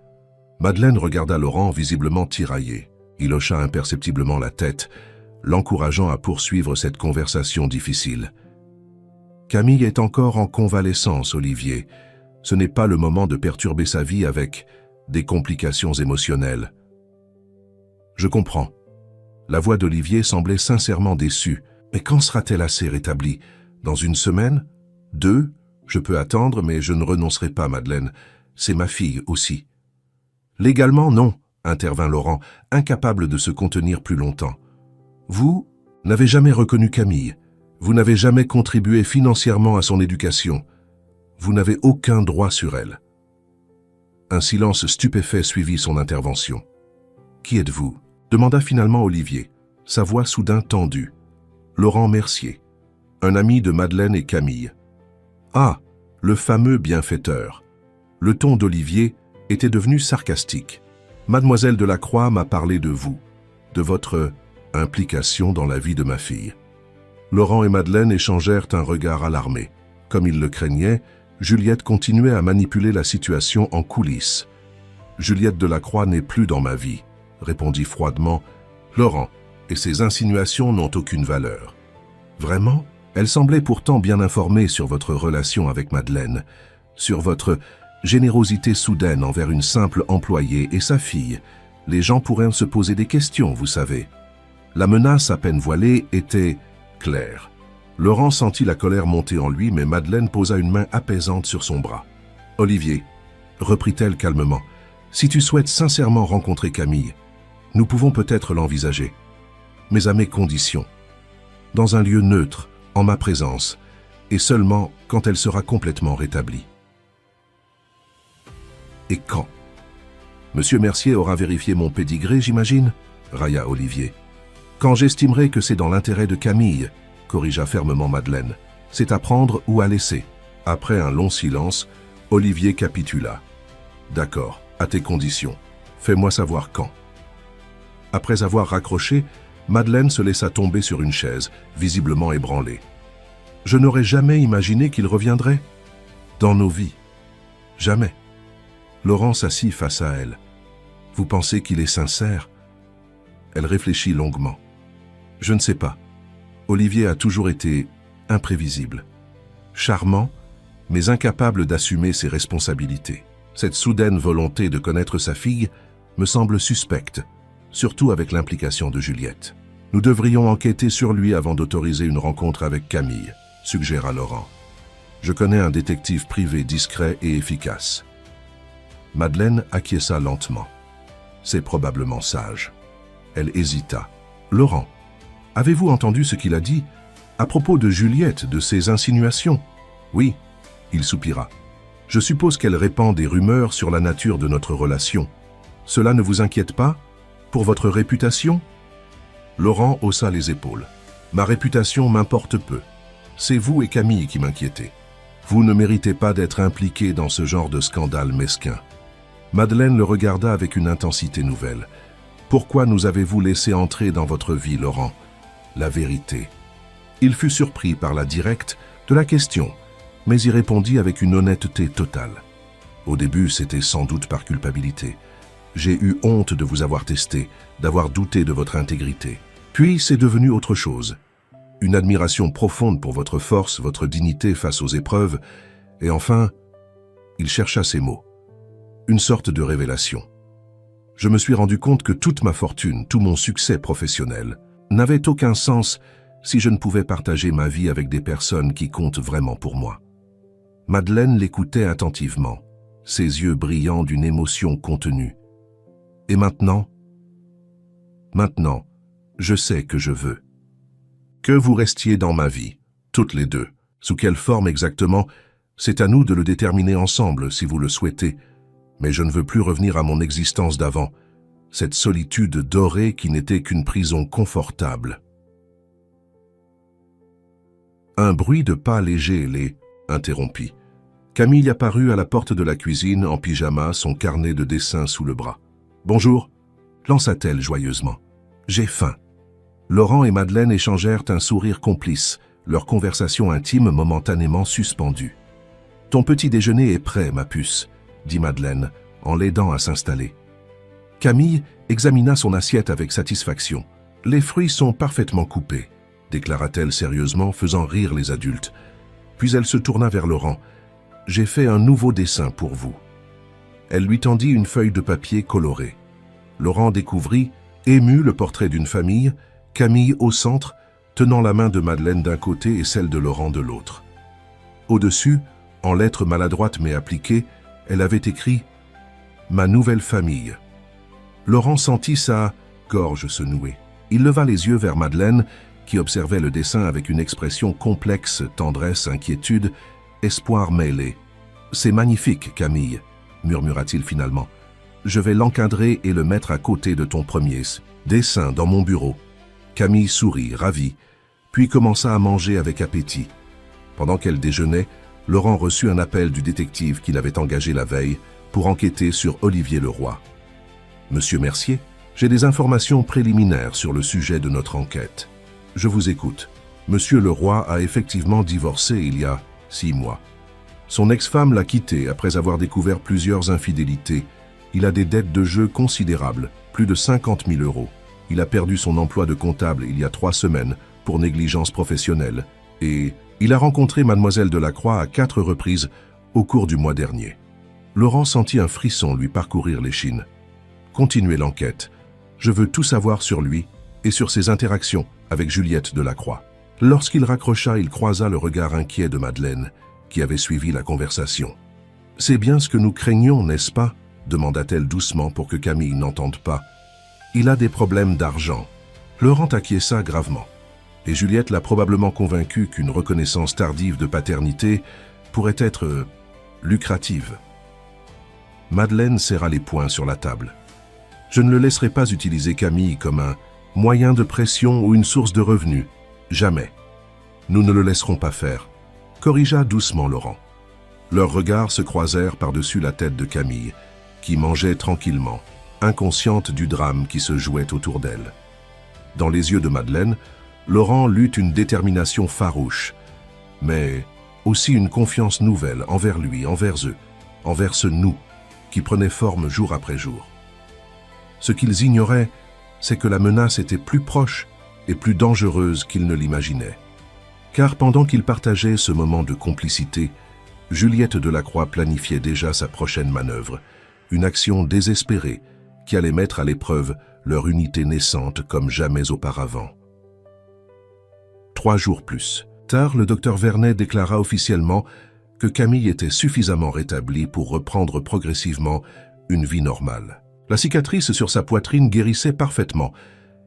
Madeleine regarda Laurent visiblement tiraillé. Il hocha imperceptiblement la tête, l'encourageant à poursuivre cette conversation difficile. « Camille est encore en convalescence, Olivier. Ce n'est pas le moment de perturber sa vie avec des complications émotionnelles. » Je comprends. La voix d'Olivier semblait sincèrement déçue. Mais quand sera-t-elle assez rétablie? Dans 1 semaine? 2? Je peux attendre, mais je ne renoncerai pas, Madeleine. C'est ma fille aussi. Légalement, non, intervint Laurent, incapable de se contenir plus longtemps. Vous n'avez jamais reconnu Camille. Vous n'avez jamais contribué financièrement à son éducation. Vous n'avez aucun droit sur elle. Un silence stupéfait suivit son intervention. « Qui êtes-vous » demanda finalement Olivier, sa voix soudain tendue. « Laurent Mercier, un ami de Madeleine et Camille. »« Ah, le fameux bienfaiteur. » Le ton d'Olivier était devenu sarcastique. « Mademoiselle Delacroix m'a parlé de vous, de votre implication dans la vie de ma fille. » Laurent et Madeleine échangèrent un regard alarmé. Comme ils le craignaient, Juliette continuait à manipuler la situation en coulisses. « Juliette Delacroix n'est plus dans ma vie, » répondit froidement Laurent, et ses insinuations n'ont aucune valeur. « Vraiment ? Elle semblait pourtant bien informée sur votre relation avec Madeleine, sur votre Générosité soudaine envers une simple employée et sa fille. Les gens pourraient se poser des questions, vous savez. La menace à peine voilée était claire. Laurent sentit la colère monter en lui, mais Madeleine posa une main apaisante sur son bras. « Olivier, » reprit-elle calmement, « si tu souhaites sincèrement rencontrer Camille, nous pouvons peut-être l'envisager, mais à mes conditions. Dans un lieu neutre, en ma présence, et seulement quand elle sera complètement rétablie. » « Et quand ? Monsieur Mercier aura vérifié mon pédigré, j'imagine » railla Olivier. « Quand j'estimerai que c'est dans l'intérêt de Camille, » corrigea fermement Madeleine. « C'est à prendre ou à laisser. » Après un long silence, Olivier capitula. « D'accord, à tes conditions. Fais-moi savoir quand. » Après avoir raccroché, Madeleine se laissa tomber sur une chaise, visiblement ébranlée. « Je n'aurais jamais imaginé qu'il reviendrait. Dans nos vies. Jamais. » Laurent s'assit face à elle. « Vous pensez qu'il est sincère ?» Elle réfléchit longuement. « Je ne sais pas. Olivier a toujours été imprévisible. Charmant, mais incapable d'assumer ses responsabilités. Cette soudaine volonté de connaître sa fille me semble suspecte, surtout avec l'implication de Juliette. Nous devrions enquêter sur lui avant d'autoriser une rencontre avec Camille, suggéra Laurent. Je connais un détective privé discret et efficace. Madeleine acquiesça lentement. C'est probablement sage. Elle hésita. Laurent, avez-vous entendu ce qu'il a dit à propos de Juliette, de ses insinuations? Oui, il soupira. Je suppose qu'elle répand des rumeurs sur la nature de notre relation. Cela ne vous inquiète pas? Pour votre réputation? Laurent haussa les épaules. Ma réputation m'importe peu. C'est vous et Camille qui m'inquiétez. Vous ne méritez pas d'être impliqué dans ce genre de scandale mesquin. Madeleine le regarda avec une intensité nouvelle. Pourquoi nous avez-vous laissé entrer dans votre vie, Laurent? La vérité. Il fut surpris par la directe de la question, mais y répondit avec une honnêteté totale. Au début, c'était sans doute par culpabilité. J'ai eu honte de vous avoir testé, d'avoir douté de votre intégrité. Puis, c'est devenu autre chose. Une admiration profonde pour votre force, votre dignité face aux épreuves, et enfin, il chercha ses mots. Une sorte de révélation. Je me suis rendu compte que toute ma fortune, tout mon succès professionnel, n'avait aucun sens si je ne pouvais partager ma vie avec des personnes qui comptent vraiment pour moi. Madeleine l'écoutait attentivement, ses yeux brillants d'une émotion contenue. Et maintenant, je sais que je veux. Que vous restiez dans ma vie, toutes les deux. Sous quelle forme exactement, c'est à nous de le déterminer ensemble si vous le souhaitez. Mais je ne veux plus revenir à mon existence d'avant, cette solitude dorée qui n'était qu'une prison confortable. Un bruit de pas léger les interrompit. Camille apparut à la porte de la cuisine en pyjama, son carnet de dessin sous le bras. « Bonjour » lança-t-elle joyeusement. « J'ai faim. » Laurent et Madeleine échangèrent un sourire complice, leur conversation intime momentanément suspendue. « Ton petit déjeuner est prêt, ma puce » dit Madeleine, en l'aidant à s'installer. Camille examina son assiette avec satisfaction. « Les fruits sont parfaitement coupés » déclara-t-elle sérieusement, faisant rire les adultes. Puis elle se tourna vers Laurent. « J'ai fait un nouveau dessin pour vous. » Elle lui tendit une feuille de papier colorée. Laurent découvrit, ému, le portrait d'une famille, Camille au centre, tenant la main de Madeleine d'un côté et celle de Laurent de l'autre. Au-dessus, en lettres maladroites mais appliquées, elle avait écrit « Ma nouvelle famille ». Laurent sentit sa gorge se nouer. Il leva les yeux vers Madeleine, qui observait le dessin avec une expression complexe, tendresse, inquiétude, espoir mêlé. « C'est magnifique, Camille », murmura-t-il finalement. « Je vais l'encadrer et le mettre à côté de ton premier dessin dans mon bureau. » Camille sourit, ravie, puis commença à manger avec appétit. Pendant qu'elle déjeunait, Laurent reçut un appel du détective qu'il avait engagé la veille pour enquêter sur Olivier Leroy. « Monsieur Mercier, j'ai des informations préliminaires sur le sujet de notre enquête. Je vous écoute. Monsieur Leroy a effectivement divorcé il y a 6 mois. Son ex-femme l'a quitté après avoir découvert plusieurs infidélités. Il a des dettes de jeu considérables, plus de 50 000 €. Il a perdu son emploi de comptable il y a 3 semaines pour négligence professionnelle et il a rencontré Mademoiselle Delacroix à 4 reprises au cours du mois dernier. Laurent sentit un frisson lui parcourir l'échine. « Continuez l'enquête. Je veux tout savoir sur lui et sur ses interactions avec Juliette Delacroix. » Lorsqu'il raccrocha, il croisa le regard inquiet de Madeleine, qui avait suivi la conversation. « C'est bien ce que nous craignons, n'est-ce pas ?» demanda-t-elle doucement pour que Camille n'entende pas. « Il a des problèmes d'argent. » Laurent acquiesça gravement. Et Juliette l'a probablement convaincu qu'une reconnaissance tardive de paternité pourrait être lucrative. Madeleine serra les poings sur la table. « Je ne le laisserai pas utiliser Camille comme un moyen de pression ou une source de revenus. Jamais. Nous ne le laisserons pas faire. » Corrigea doucement Laurent. Leurs regards se croisèrent par-dessus la tête de Camille, qui mangeait tranquillement, inconsciente du drame qui se jouait autour d'elle. Dans les yeux de Madeleine, Laurent lut une détermination farouche, mais aussi une confiance nouvelle envers lui, envers eux, envers ce « nous » qui prenait forme jour après jour. Ce qu'ils ignoraient, c'est que la menace était plus proche et plus dangereuse qu'ils ne l'imaginaient. Car pendant qu'ils partageaient ce moment de complicité, Juliette Delacroix planifiait déjà sa prochaine manœuvre, une action désespérée qui allait mettre à l'épreuve leur unité naissante comme jamais auparavant. 3 jours plus tard, le docteur Vernet déclara officiellement que Camille était suffisamment rétablie pour reprendre progressivement une vie normale. La cicatrice sur sa poitrine guérissait parfaitement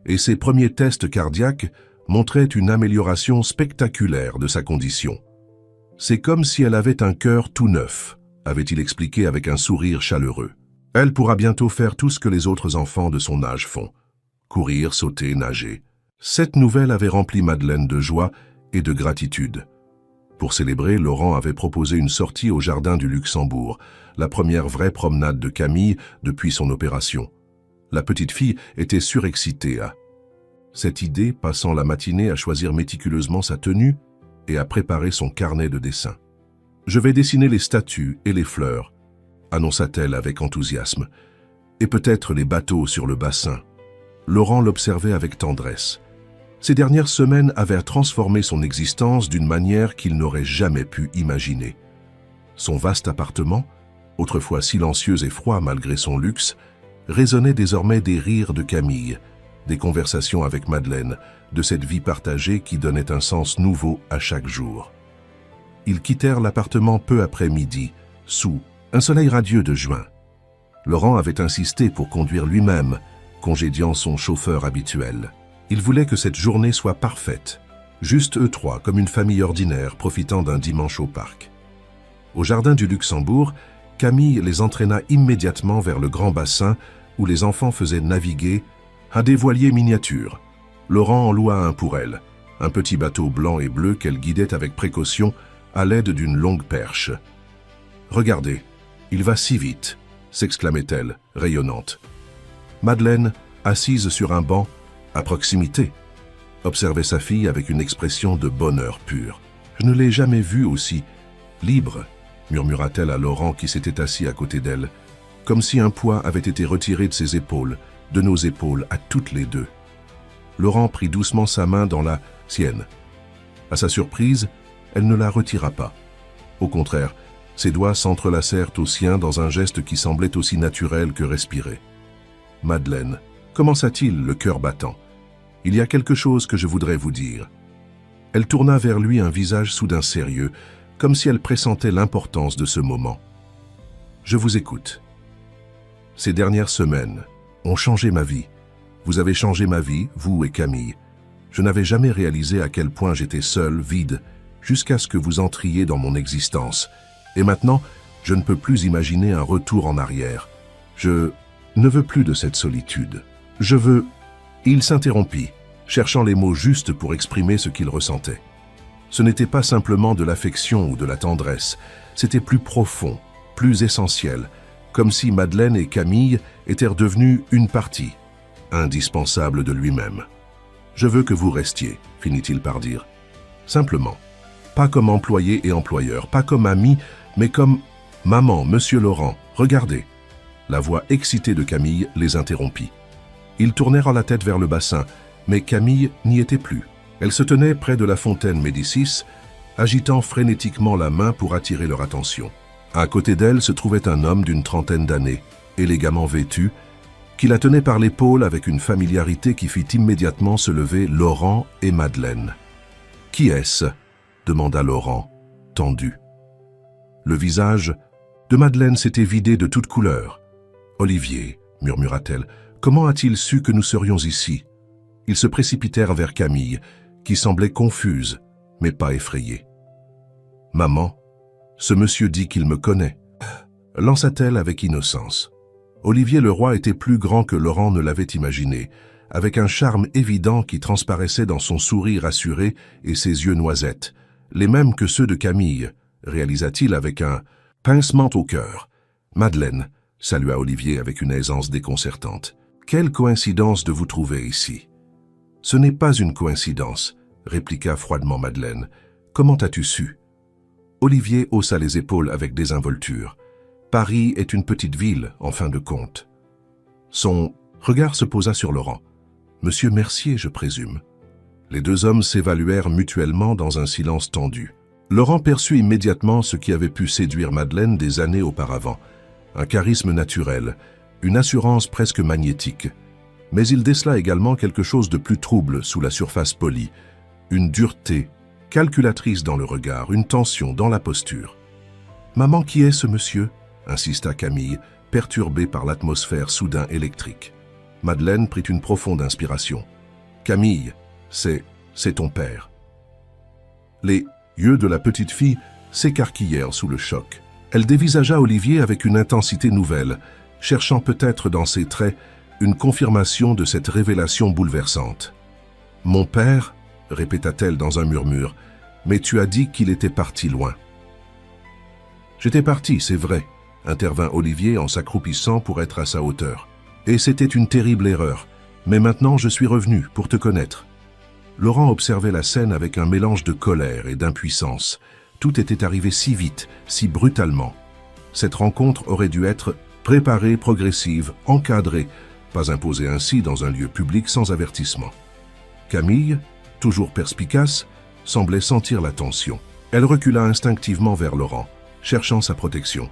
et ses premiers tests cardiaques montraient une amélioration spectaculaire de sa condition. « C'est comme si elle avait un cœur tout neuf », avait-il expliqué avec un sourire chaleureux. « Elle pourra bientôt faire tout ce que les autres enfants de son âge font. Courir, sauter, nager. » Cette nouvelle avait rempli Madeleine de joie et de gratitude. Pour célébrer, Laurent avait proposé une sortie au jardin du Luxembourg, la première vraie promenade de Camille depuis son opération. La petite fille était surexcitée à cette idée, passant la matinée à choisir méticuleusement sa tenue et à préparer son carnet de dessin. « Je vais dessiner les statues et les fleurs », annonça-t-elle avec enthousiasme, « et peut-être les bateaux sur le bassin. » Laurent l'observait avec tendresse. Ces dernières semaines avaient transformé son existence d'une manière qu'il n'aurait jamais pu imaginer. Son vaste appartement, autrefois silencieux et froid malgré son luxe, résonnait désormais des rires de Camille, des conversations avec Madeleine, de cette vie partagée qui donnait un sens nouveau à chaque jour. Ils quittèrent l'appartement peu après midi, sous un soleil radieux de juin. Laurent avait insisté pour conduire lui-même, congédiant son chauffeur habituel. Il voulait que cette journée soit parfaite, juste eux trois, comme une famille ordinaire profitant d'un dimanche au parc. Au jardin du Luxembourg, Camille les entraîna immédiatement vers le grand bassin où les enfants faisaient naviguer à des voiliers miniatures. Laurent en loua un pour elle, un petit bateau blanc et bleu qu'elle guidait avec précaution à l'aide d'une longue perche. « Regardez, il va si vite !» s'exclamait-elle, rayonnante. Madeleine, assise sur un banc, à proximité, observait sa fille avec une expression de bonheur pur. « Je ne l'ai jamais vue aussi libre », murmura-t-elle à Laurent qui s'était assis à côté d'elle, comme si un poids avait été retiré de ses épaules, de nos épaules à toutes les deux. Laurent prit doucement sa main dans la sienne. À sa surprise, elle ne la retira pas. Au contraire, ses doigts s'entrelacèrent aux siens dans un geste qui semblait aussi naturel que respiré. « Madeleine, commença-t-il, le cœur battant. « Il y a quelque chose que je voudrais vous dire. » Elle tourna vers lui un visage soudain sérieux, comme si elle pressentait l'importance de ce moment. « Je vous écoute. » « Ces dernières semaines ont changé ma vie. Vous avez changé ma vie, vous et Camille. Je n'avais jamais réalisé à quel point j'étais seul, vide, jusqu'à ce que vous entriez dans mon existence. Et maintenant, je ne peux plus imaginer un retour en arrière. Je ne veux plus de cette solitude. Je veux... » Il s'interrompit, cherchant les mots justes pour exprimer ce qu'il ressentait. Ce n'était pas simplement de l'affection ou de la tendresse, c'était plus profond, plus essentiel, comme si Madeleine et Camille étaient devenues une partie, indispensable de lui-même. « Je veux que vous restiez », finit-il par dire. Simplement, pas comme employé et employeur, pas comme ami, mais comme « Maman, monsieur Laurent, regardez !» La voix excitée de Camille les interrompit. Ils tournèrent la tête vers le bassin, mais Camille n'y était plus. Elle se tenait près de la fontaine Médicis, agitant frénétiquement la main pour attirer leur attention. À côté d'elle se trouvait un homme d'une trentaine d'années, élégamment vêtu, qui la tenait par l'épaule avec une familiarité qui fit immédiatement se lever Laurent et Madeleine. « Qui est-ce » demanda Laurent, tendu. Le visage de Madeleine s'était vidé de toute couleur. « Olivier, murmura-t-elle, comment a-t-il su que nous serions ici ?» Ils se précipitèrent vers Camille, qui semblait confuse, mais pas effrayée. « Maman, ce monsieur dit qu'il me connaît, » lança-t-elle avec innocence. Olivier Leroy était plus grand que Laurent ne l'avait imaginé, avec un charme évident qui transparaissait dans son sourire assuré et ses yeux noisettes, les mêmes que ceux de Camille, réalisa-t-il avec un pincement au cœur. « Madeleine, » salua Olivier avec une aisance déconcertante. « Quelle coïncidence de vous trouver ici. »« Ce n'est pas une coïncidence, » répliqua froidement Madeleine. « Comment as-tu su ?» Olivier haussa les épaules avec désinvolture. Paris est une petite ville, en fin de compte. Son regard se posa sur Laurent. « Monsieur Mercier, je présume. » Les deux hommes s'évaluèrent mutuellement dans un silence tendu. Laurent perçut immédiatement ce qui avait pu séduire Madeleine des années auparavant. Un charisme naturel, une assurance presque magnétique. Mais il décela également quelque chose de plus trouble sous la surface polie, une dureté, calculatrice dans le regard, une tension dans la posture. « Maman, qui est ce monsieur ?» insista Camille, perturbée par l'atmosphère soudain électrique. Madeleine prit une profonde inspiration. « Camille, c'est ton père. » Les yeux de la petite fille s'écarquillèrent sous le choc. Elle dévisagea Olivier avec une intensité nouvelle, cherchant peut-être dans ses traits une confirmation de cette révélation bouleversante. « Mon père ?» répéta-t-elle dans un murmure, « mais tu as dit qu'il était parti loin. » « J'étais parti, c'est vrai, » intervint Olivier en s'accroupissant pour être à sa hauteur. « Et c'était une terrible erreur, mais maintenant je suis revenu pour te connaître. » Laurent observait la scène avec un mélange de colère et d'impuissance. Tout était arrivé si vite, si brutalement. Cette rencontre aurait dû être préparée, progressive, encadrée, pas imposée ainsi dans un lieu public sans avertissement. Camille, toujours perspicace, semblait sentir la tension. Elle recula instinctivement vers Laurent, cherchant sa protection.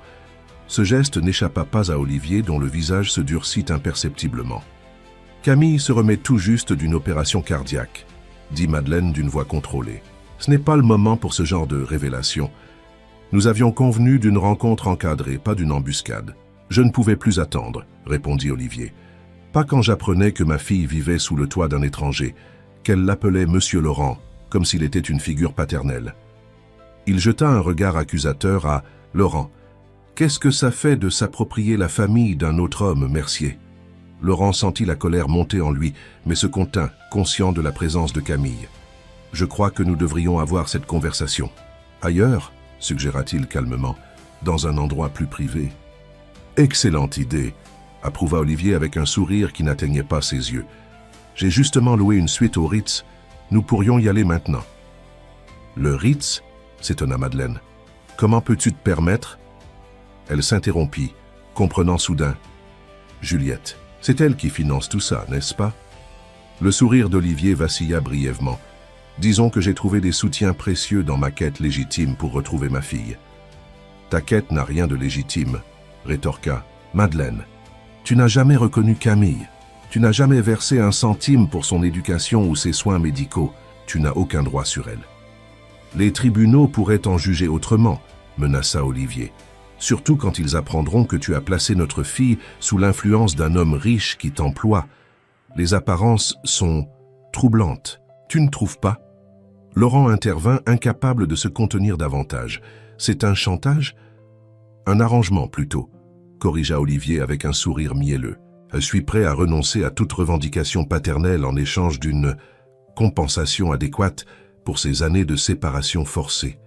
Ce geste n'échappa pas à Olivier, dont le visage se durcit imperceptiblement. « Camille se remet tout juste d'une opération cardiaque, » dit Madeleine d'une voix contrôlée. « Ce n'est pas le moment pour ce genre de révélation. Nous avions convenu d'une rencontre encadrée, pas d'une embuscade. Je ne pouvais plus attendre, » répondit Olivier. « Pas quand j'apprenais que ma fille vivait sous le toit d'un étranger, qu'elle l'appelait Monsieur Laurent, comme s'il était une figure paternelle. » Il jeta un regard accusateur à Laurent. « Qu'est-ce que ça fait de s'approprier la famille d'un autre homme, Mercier ?» Laurent sentit la colère monter en lui, mais se contint, conscient de la présence de Camille. « Je crois que nous devrions avoir cette conversation. »« Ailleurs ?» suggéra-t-il calmement, « dans un endroit plus privé. »« Excellente idée !» approuva Olivier avec un sourire qui n'atteignait pas ses yeux. « J'ai justement loué une suite au Ritz. Nous pourrions y aller maintenant. »« Le Ritz ?» s'étonna Madeleine. « Comment peux-tu te permettre ?» Elle s'interrompit, comprenant soudain. « Juliette, c'est elle qui finance tout ça, n'est-ce pas ?» Le sourire d'Olivier vacilla brièvement. « Disons que j'ai trouvé des soutiens précieux dans ma quête légitime pour retrouver ma fille. »« Ta quête n'a rien de légitime, » rétorqua Madeleine. « Tu n'as jamais reconnu Camille. Tu n'as jamais versé un centime pour son éducation ou ses soins médicaux. Tu n'as aucun droit sur elle. » « Les tribunaux pourraient en juger autrement, » menaça Olivier. « Surtout quand ils apprendront que tu as placé notre fille sous l'influence d'un homme riche qui t'emploie. Les apparences sont troublantes. Tu ne trouves pas ?» Laurent intervint, incapable de se contenir davantage. « C'est un chantage ?»« Un arrangement, plutôt, » corrigea Olivier avec un sourire mielleux. « Je suis prêt à renoncer à toute revendication paternelle en échange d'une compensation adéquate pour ces années de séparation forcée. »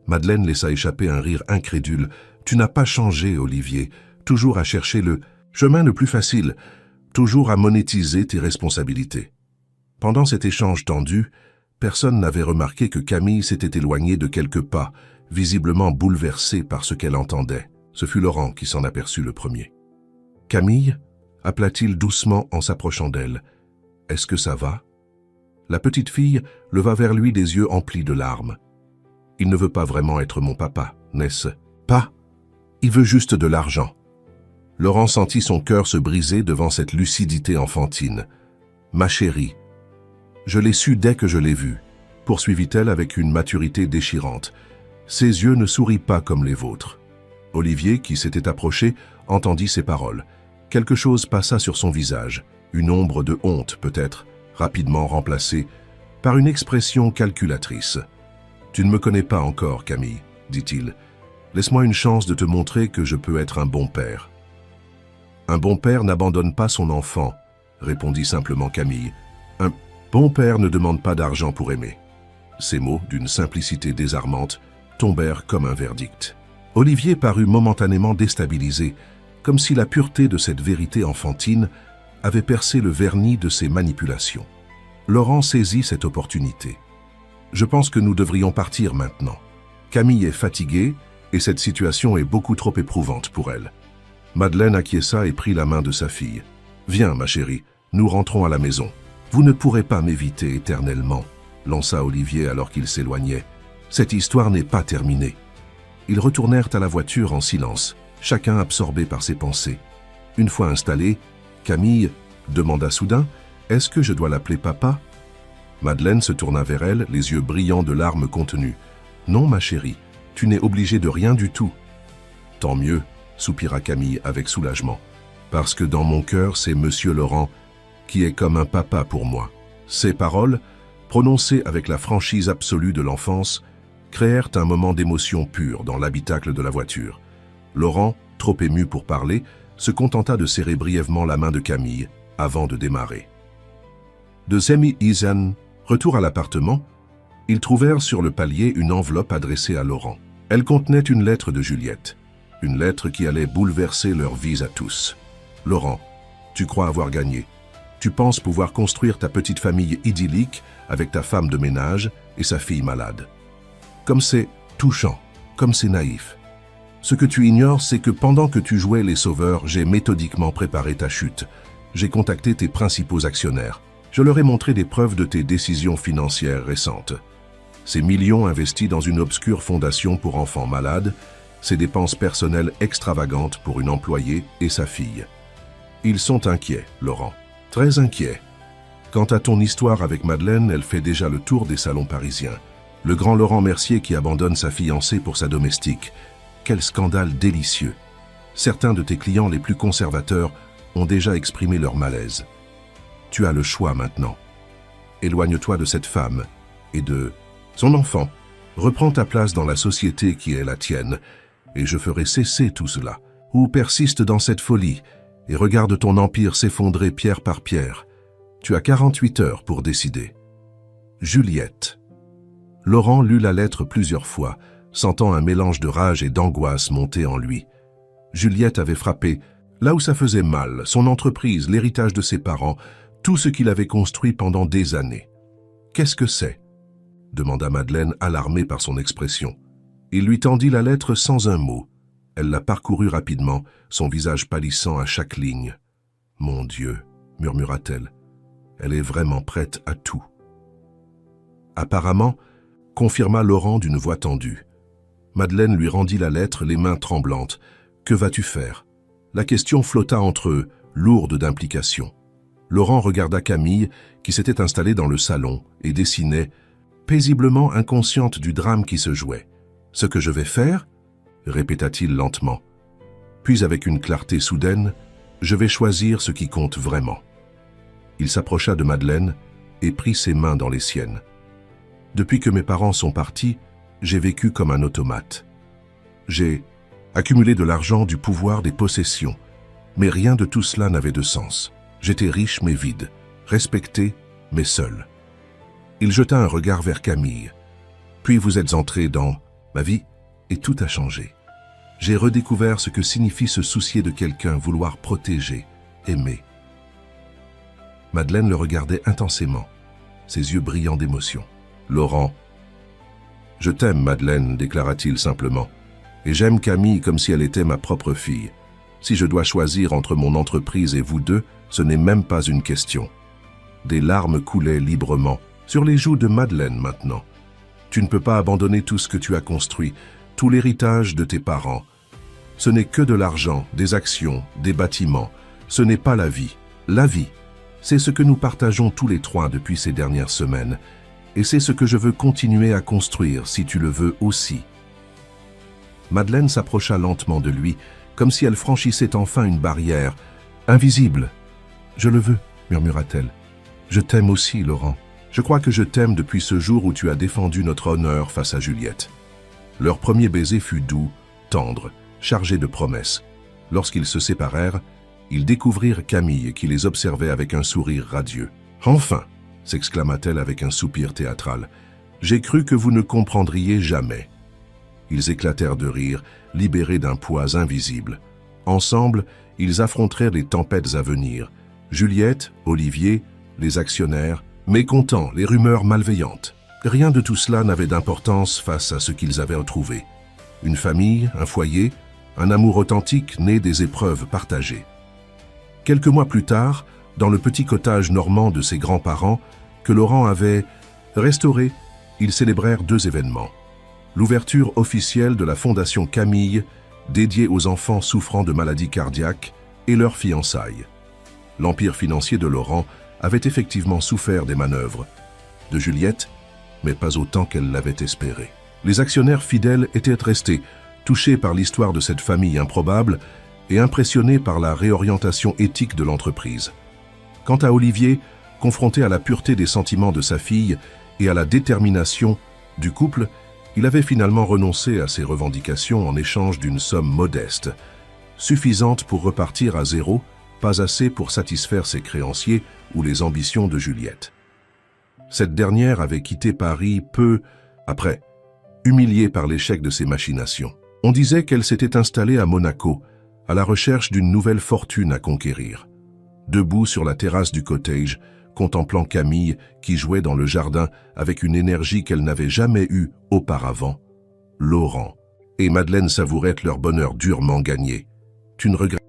Madeleine laissa échapper un rire incrédule. « Tu n'as pas changé, Olivier, toujours à chercher le chemin le plus facile, toujours à monétiser tes responsabilités. » Pendant cet échange tendu, personne n'avait remarqué que Camille s'était éloignée de quelques pas, visiblement bouleversée par ce qu'elle entendait. Ce fut Laurent qui s'en aperçut le premier. « Camille » appela-t-il doucement en s'approchant d'elle. « Est-ce que ça va ?» La petite fille leva vers lui des yeux emplis de larmes. « Il ne veut pas vraiment être mon papa, n'est-ce pas ?» Il veut juste de l'argent. Laurent sentit son cœur se briser devant cette lucidité enfantine. « Ma chérie, je l'ai su dès que je l'ai vu », poursuivit-elle avec une maturité déchirante. Ses yeux ne sourient pas comme les vôtres. Olivier, qui s'était approché, entendit ces paroles. Quelque chose passa sur son visage, une ombre de honte peut-être, rapidement remplacée par une expression calculatrice. « Tu ne me connais pas encore, Camille, dit-il. Laisse-moi une chance de te montrer que je peux être un bon père. » « Un bon père n'abandonne pas son enfant, » répondit simplement Camille. « Un bon père ne demande pas d'argent pour aimer. » Ces mots, d'une simplicité désarmante, tombèrent comme un verdict. Olivier parut momentanément déstabilisé, comme si la pureté de cette vérité enfantine avait percé le vernis de ses manipulations. Laurent saisit cette opportunité. « Je pense que nous devrions partir maintenant. Camille est fatiguée et cette situation est beaucoup trop éprouvante pour elle. » Madeleine acquiesça et prit la main de sa fille. « Viens, ma chérie, nous rentrons à la maison. »« Vous ne pourrez pas m'éviter éternellement, » lança Olivier alors qu'il s'éloignait. « Cette histoire n'est pas terminée. » Ils retournèrent à la voiture en silence, chacun absorbé par ses pensées. Une fois installés, Camille demanda soudain « Est-ce que je dois l'appeler papa ?» Madeleine se tourna vers elle, les yeux brillants de larmes contenues. « Non, ma chérie, tu n'es obligée de rien du tout. »« Tant mieux, » soupira Camille avec soulagement, « parce que dans mon cœur, c'est Monsieur Laurent qui est comme un papa pour moi. » Ces paroles, prononcées avec la franchise absolue de l'enfance, créèrent un moment d'émotion pure dans l'habitacle de la voiture. Laurent, trop ému pour parler, se contenta de serrer brièvement la main de Camille avant de démarrer. De Semi-Isan, retour à l'appartement, ils trouvèrent sur le palier une enveloppe adressée à Laurent. Elle contenait une lettre de Juliette. Une lettre qui allait bouleverser leurs vies à tous. « Laurent, tu crois avoir gagné. Tu penses pouvoir construire ta petite famille idyllique avec ta femme de ménage et sa fille malade. Comme c'est touchant, comme c'est naïf. Ce que tu ignores, c'est que pendant que tu jouais les sauveurs, j'ai méthodiquement préparé ta chute. J'ai contacté tes principaux actionnaires. Je leur ai montré des preuves de tes décisions financières récentes. Ces millions investis dans une obscure fondation pour enfants malades, ces dépenses personnelles extravagantes pour une employée et sa fille. Ils sont inquiets, Laurent, très inquiets. Quant à ton histoire avec Madeleine, elle fait déjà le tour des salons parisiens. Le grand Laurent Mercier qui abandonne sa fiancée pour sa domestique. Quel scandale délicieux. Certains de tes clients les plus conservateurs ont déjà exprimé leur malaise. Tu as le choix maintenant. Éloigne-toi de cette femme et de son enfant. Reprends ta place dans la société qui est la tienne. Et je ferai cesser tout cela. Ou persiste dans cette folie, et regarde ton empire s'effondrer pierre par pierre. Tu as 48 heures pour décider. Juliette. Laurent lut la lettre plusieurs fois, sentant un mélange de rage et d'angoisse monter en lui. Juliette avait frappé, là où ça faisait mal, son entreprise, l'héritage de ses parents, tout ce qu'il avait construit pendant des années. « Qu'est-ce que c'est » demanda Madeleine, alarmée par son expression. Il lui tendit la lettre sans un mot. Elle la parcourut rapidement, son visage pâlissant à chaque ligne. « Mon Dieu » murmura-t-elle, « elle est vraiment prête à tout. » Apparemment, confirma Laurent d'une voix tendue. Madeleine lui rendit la lettre, les mains tremblantes. « Que vas-tu faire ?» La question flotta entre eux, lourde d'implications. Laurent regarda Camille, qui s'était installée dans le salon et dessinait, paisiblement inconsciente du drame qui se jouait. « Ce que je vais faire ?» répéta-t-il lentement. Puis avec une clarté soudaine, « Je vais choisir ce qui compte vraiment. » Il s'approcha de Madeleine et prit ses mains dans les siennes. « Depuis que mes parents sont partis, j'ai vécu comme un automate. J'ai accumulé de l'argent, du pouvoir, des possessions, mais rien de tout cela n'avait de sens. J'étais riche mais vide, respecté mais seul. » Il jeta un regard vers Camille. « Puis vous êtes entré dans ma vie et tout a changé. J'ai redécouvert ce que signifie se soucier de quelqu'un, vouloir protéger, aimer. » Madeleine le regardait intensément, ses yeux brillants d'émotion. « Laurent, je t'aime, Madeleine, déclara-t-il simplement, et j'aime Camille comme si elle était ma propre fille. Si je dois choisir entre mon entreprise et vous deux, ce n'est même pas une question. » Des larmes coulaient librement, sur les joues de Madeleine maintenant. « Tu ne peux pas abandonner tout ce que tu as construit, tout l'héritage de tes parents. Ce n'est que de l'argent, des actions, des bâtiments. Ce n'est pas la vie. La vie, c'est ce que nous partageons tous les trois depuis ces dernières semaines. Et c'est ce que je veux continuer à construire, si tu le veux aussi. Madeleine s'approcha lentement de lui, comme si elle franchissait enfin une barrière. Invisible. Je le veux, murmura-t-elle. Je t'aime aussi, Laurent. Je crois que je t'aime depuis ce jour où tu as défendu notre honneur face à Juliette. Leur premier baiser fut doux, tendre, chargé de promesses. Lorsqu'ils se séparèrent, ils découvrirent Camille qui les observait avec un sourire radieux. « Enfin !» s'exclama-t-elle avec un soupir théâtral. « J'ai cru que vous ne comprendriez jamais. » Ils éclatèrent de rire, libérés d'un poids invisible. Ensemble, ils affrontèrent les tempêtes à venir. Juliette, Olivier, les actionnaires, mécontents, les rumeurs malveillantes. Rien de tout cela n'avait d'importance face à ce qu'ils avaient retrouvé. Une famille, un foyer, un amour authentique né des épreuves partagées. Quelques mois plus tard, dans le petit cottage normand de ses grands-parents, que Laurent avait restauré, ils célébrèrent deux événements. L'ouverture officielle de la Fondation Camille, dédiée aux enfants souffrant de maladies cardiaques, et leur fiançailles. L'empire financier de Laurent avait effectivement souffert des manœuvres de Juliette, mais pas autant qu'elle l'avait espéré. Les actionnaires fidèles étaient restés, touchés par l'histoire de cette famille improbable et impressionnés par la réorientation éthique de l'entreprise. Quant à Olivier, confronté à la pureté des sentiments de sa fille et à la détermination du couple, il avait finalement renoncé à ses revendications en échange d'une somme modeste, suffisante pour repartir à zéro, pas assez pour satisfaire ses créanciers ou les ambitions de Juliette. Cette dernière avait quitté Paris peu après, humiliée par l'échec de ses machinations. On disait qu'elle s'était installée à Monaco, à la recherche d'une nouvelle fortune à conquérir. Debout sur la terrasse du cottage, contemplant Camille qui jouait dans le jardin avec une énergie qu'elle n'avait jamais eue auparavant, Laurent et Madeleine savouraient leur bonheur durement gagné. « Tu ne regrettes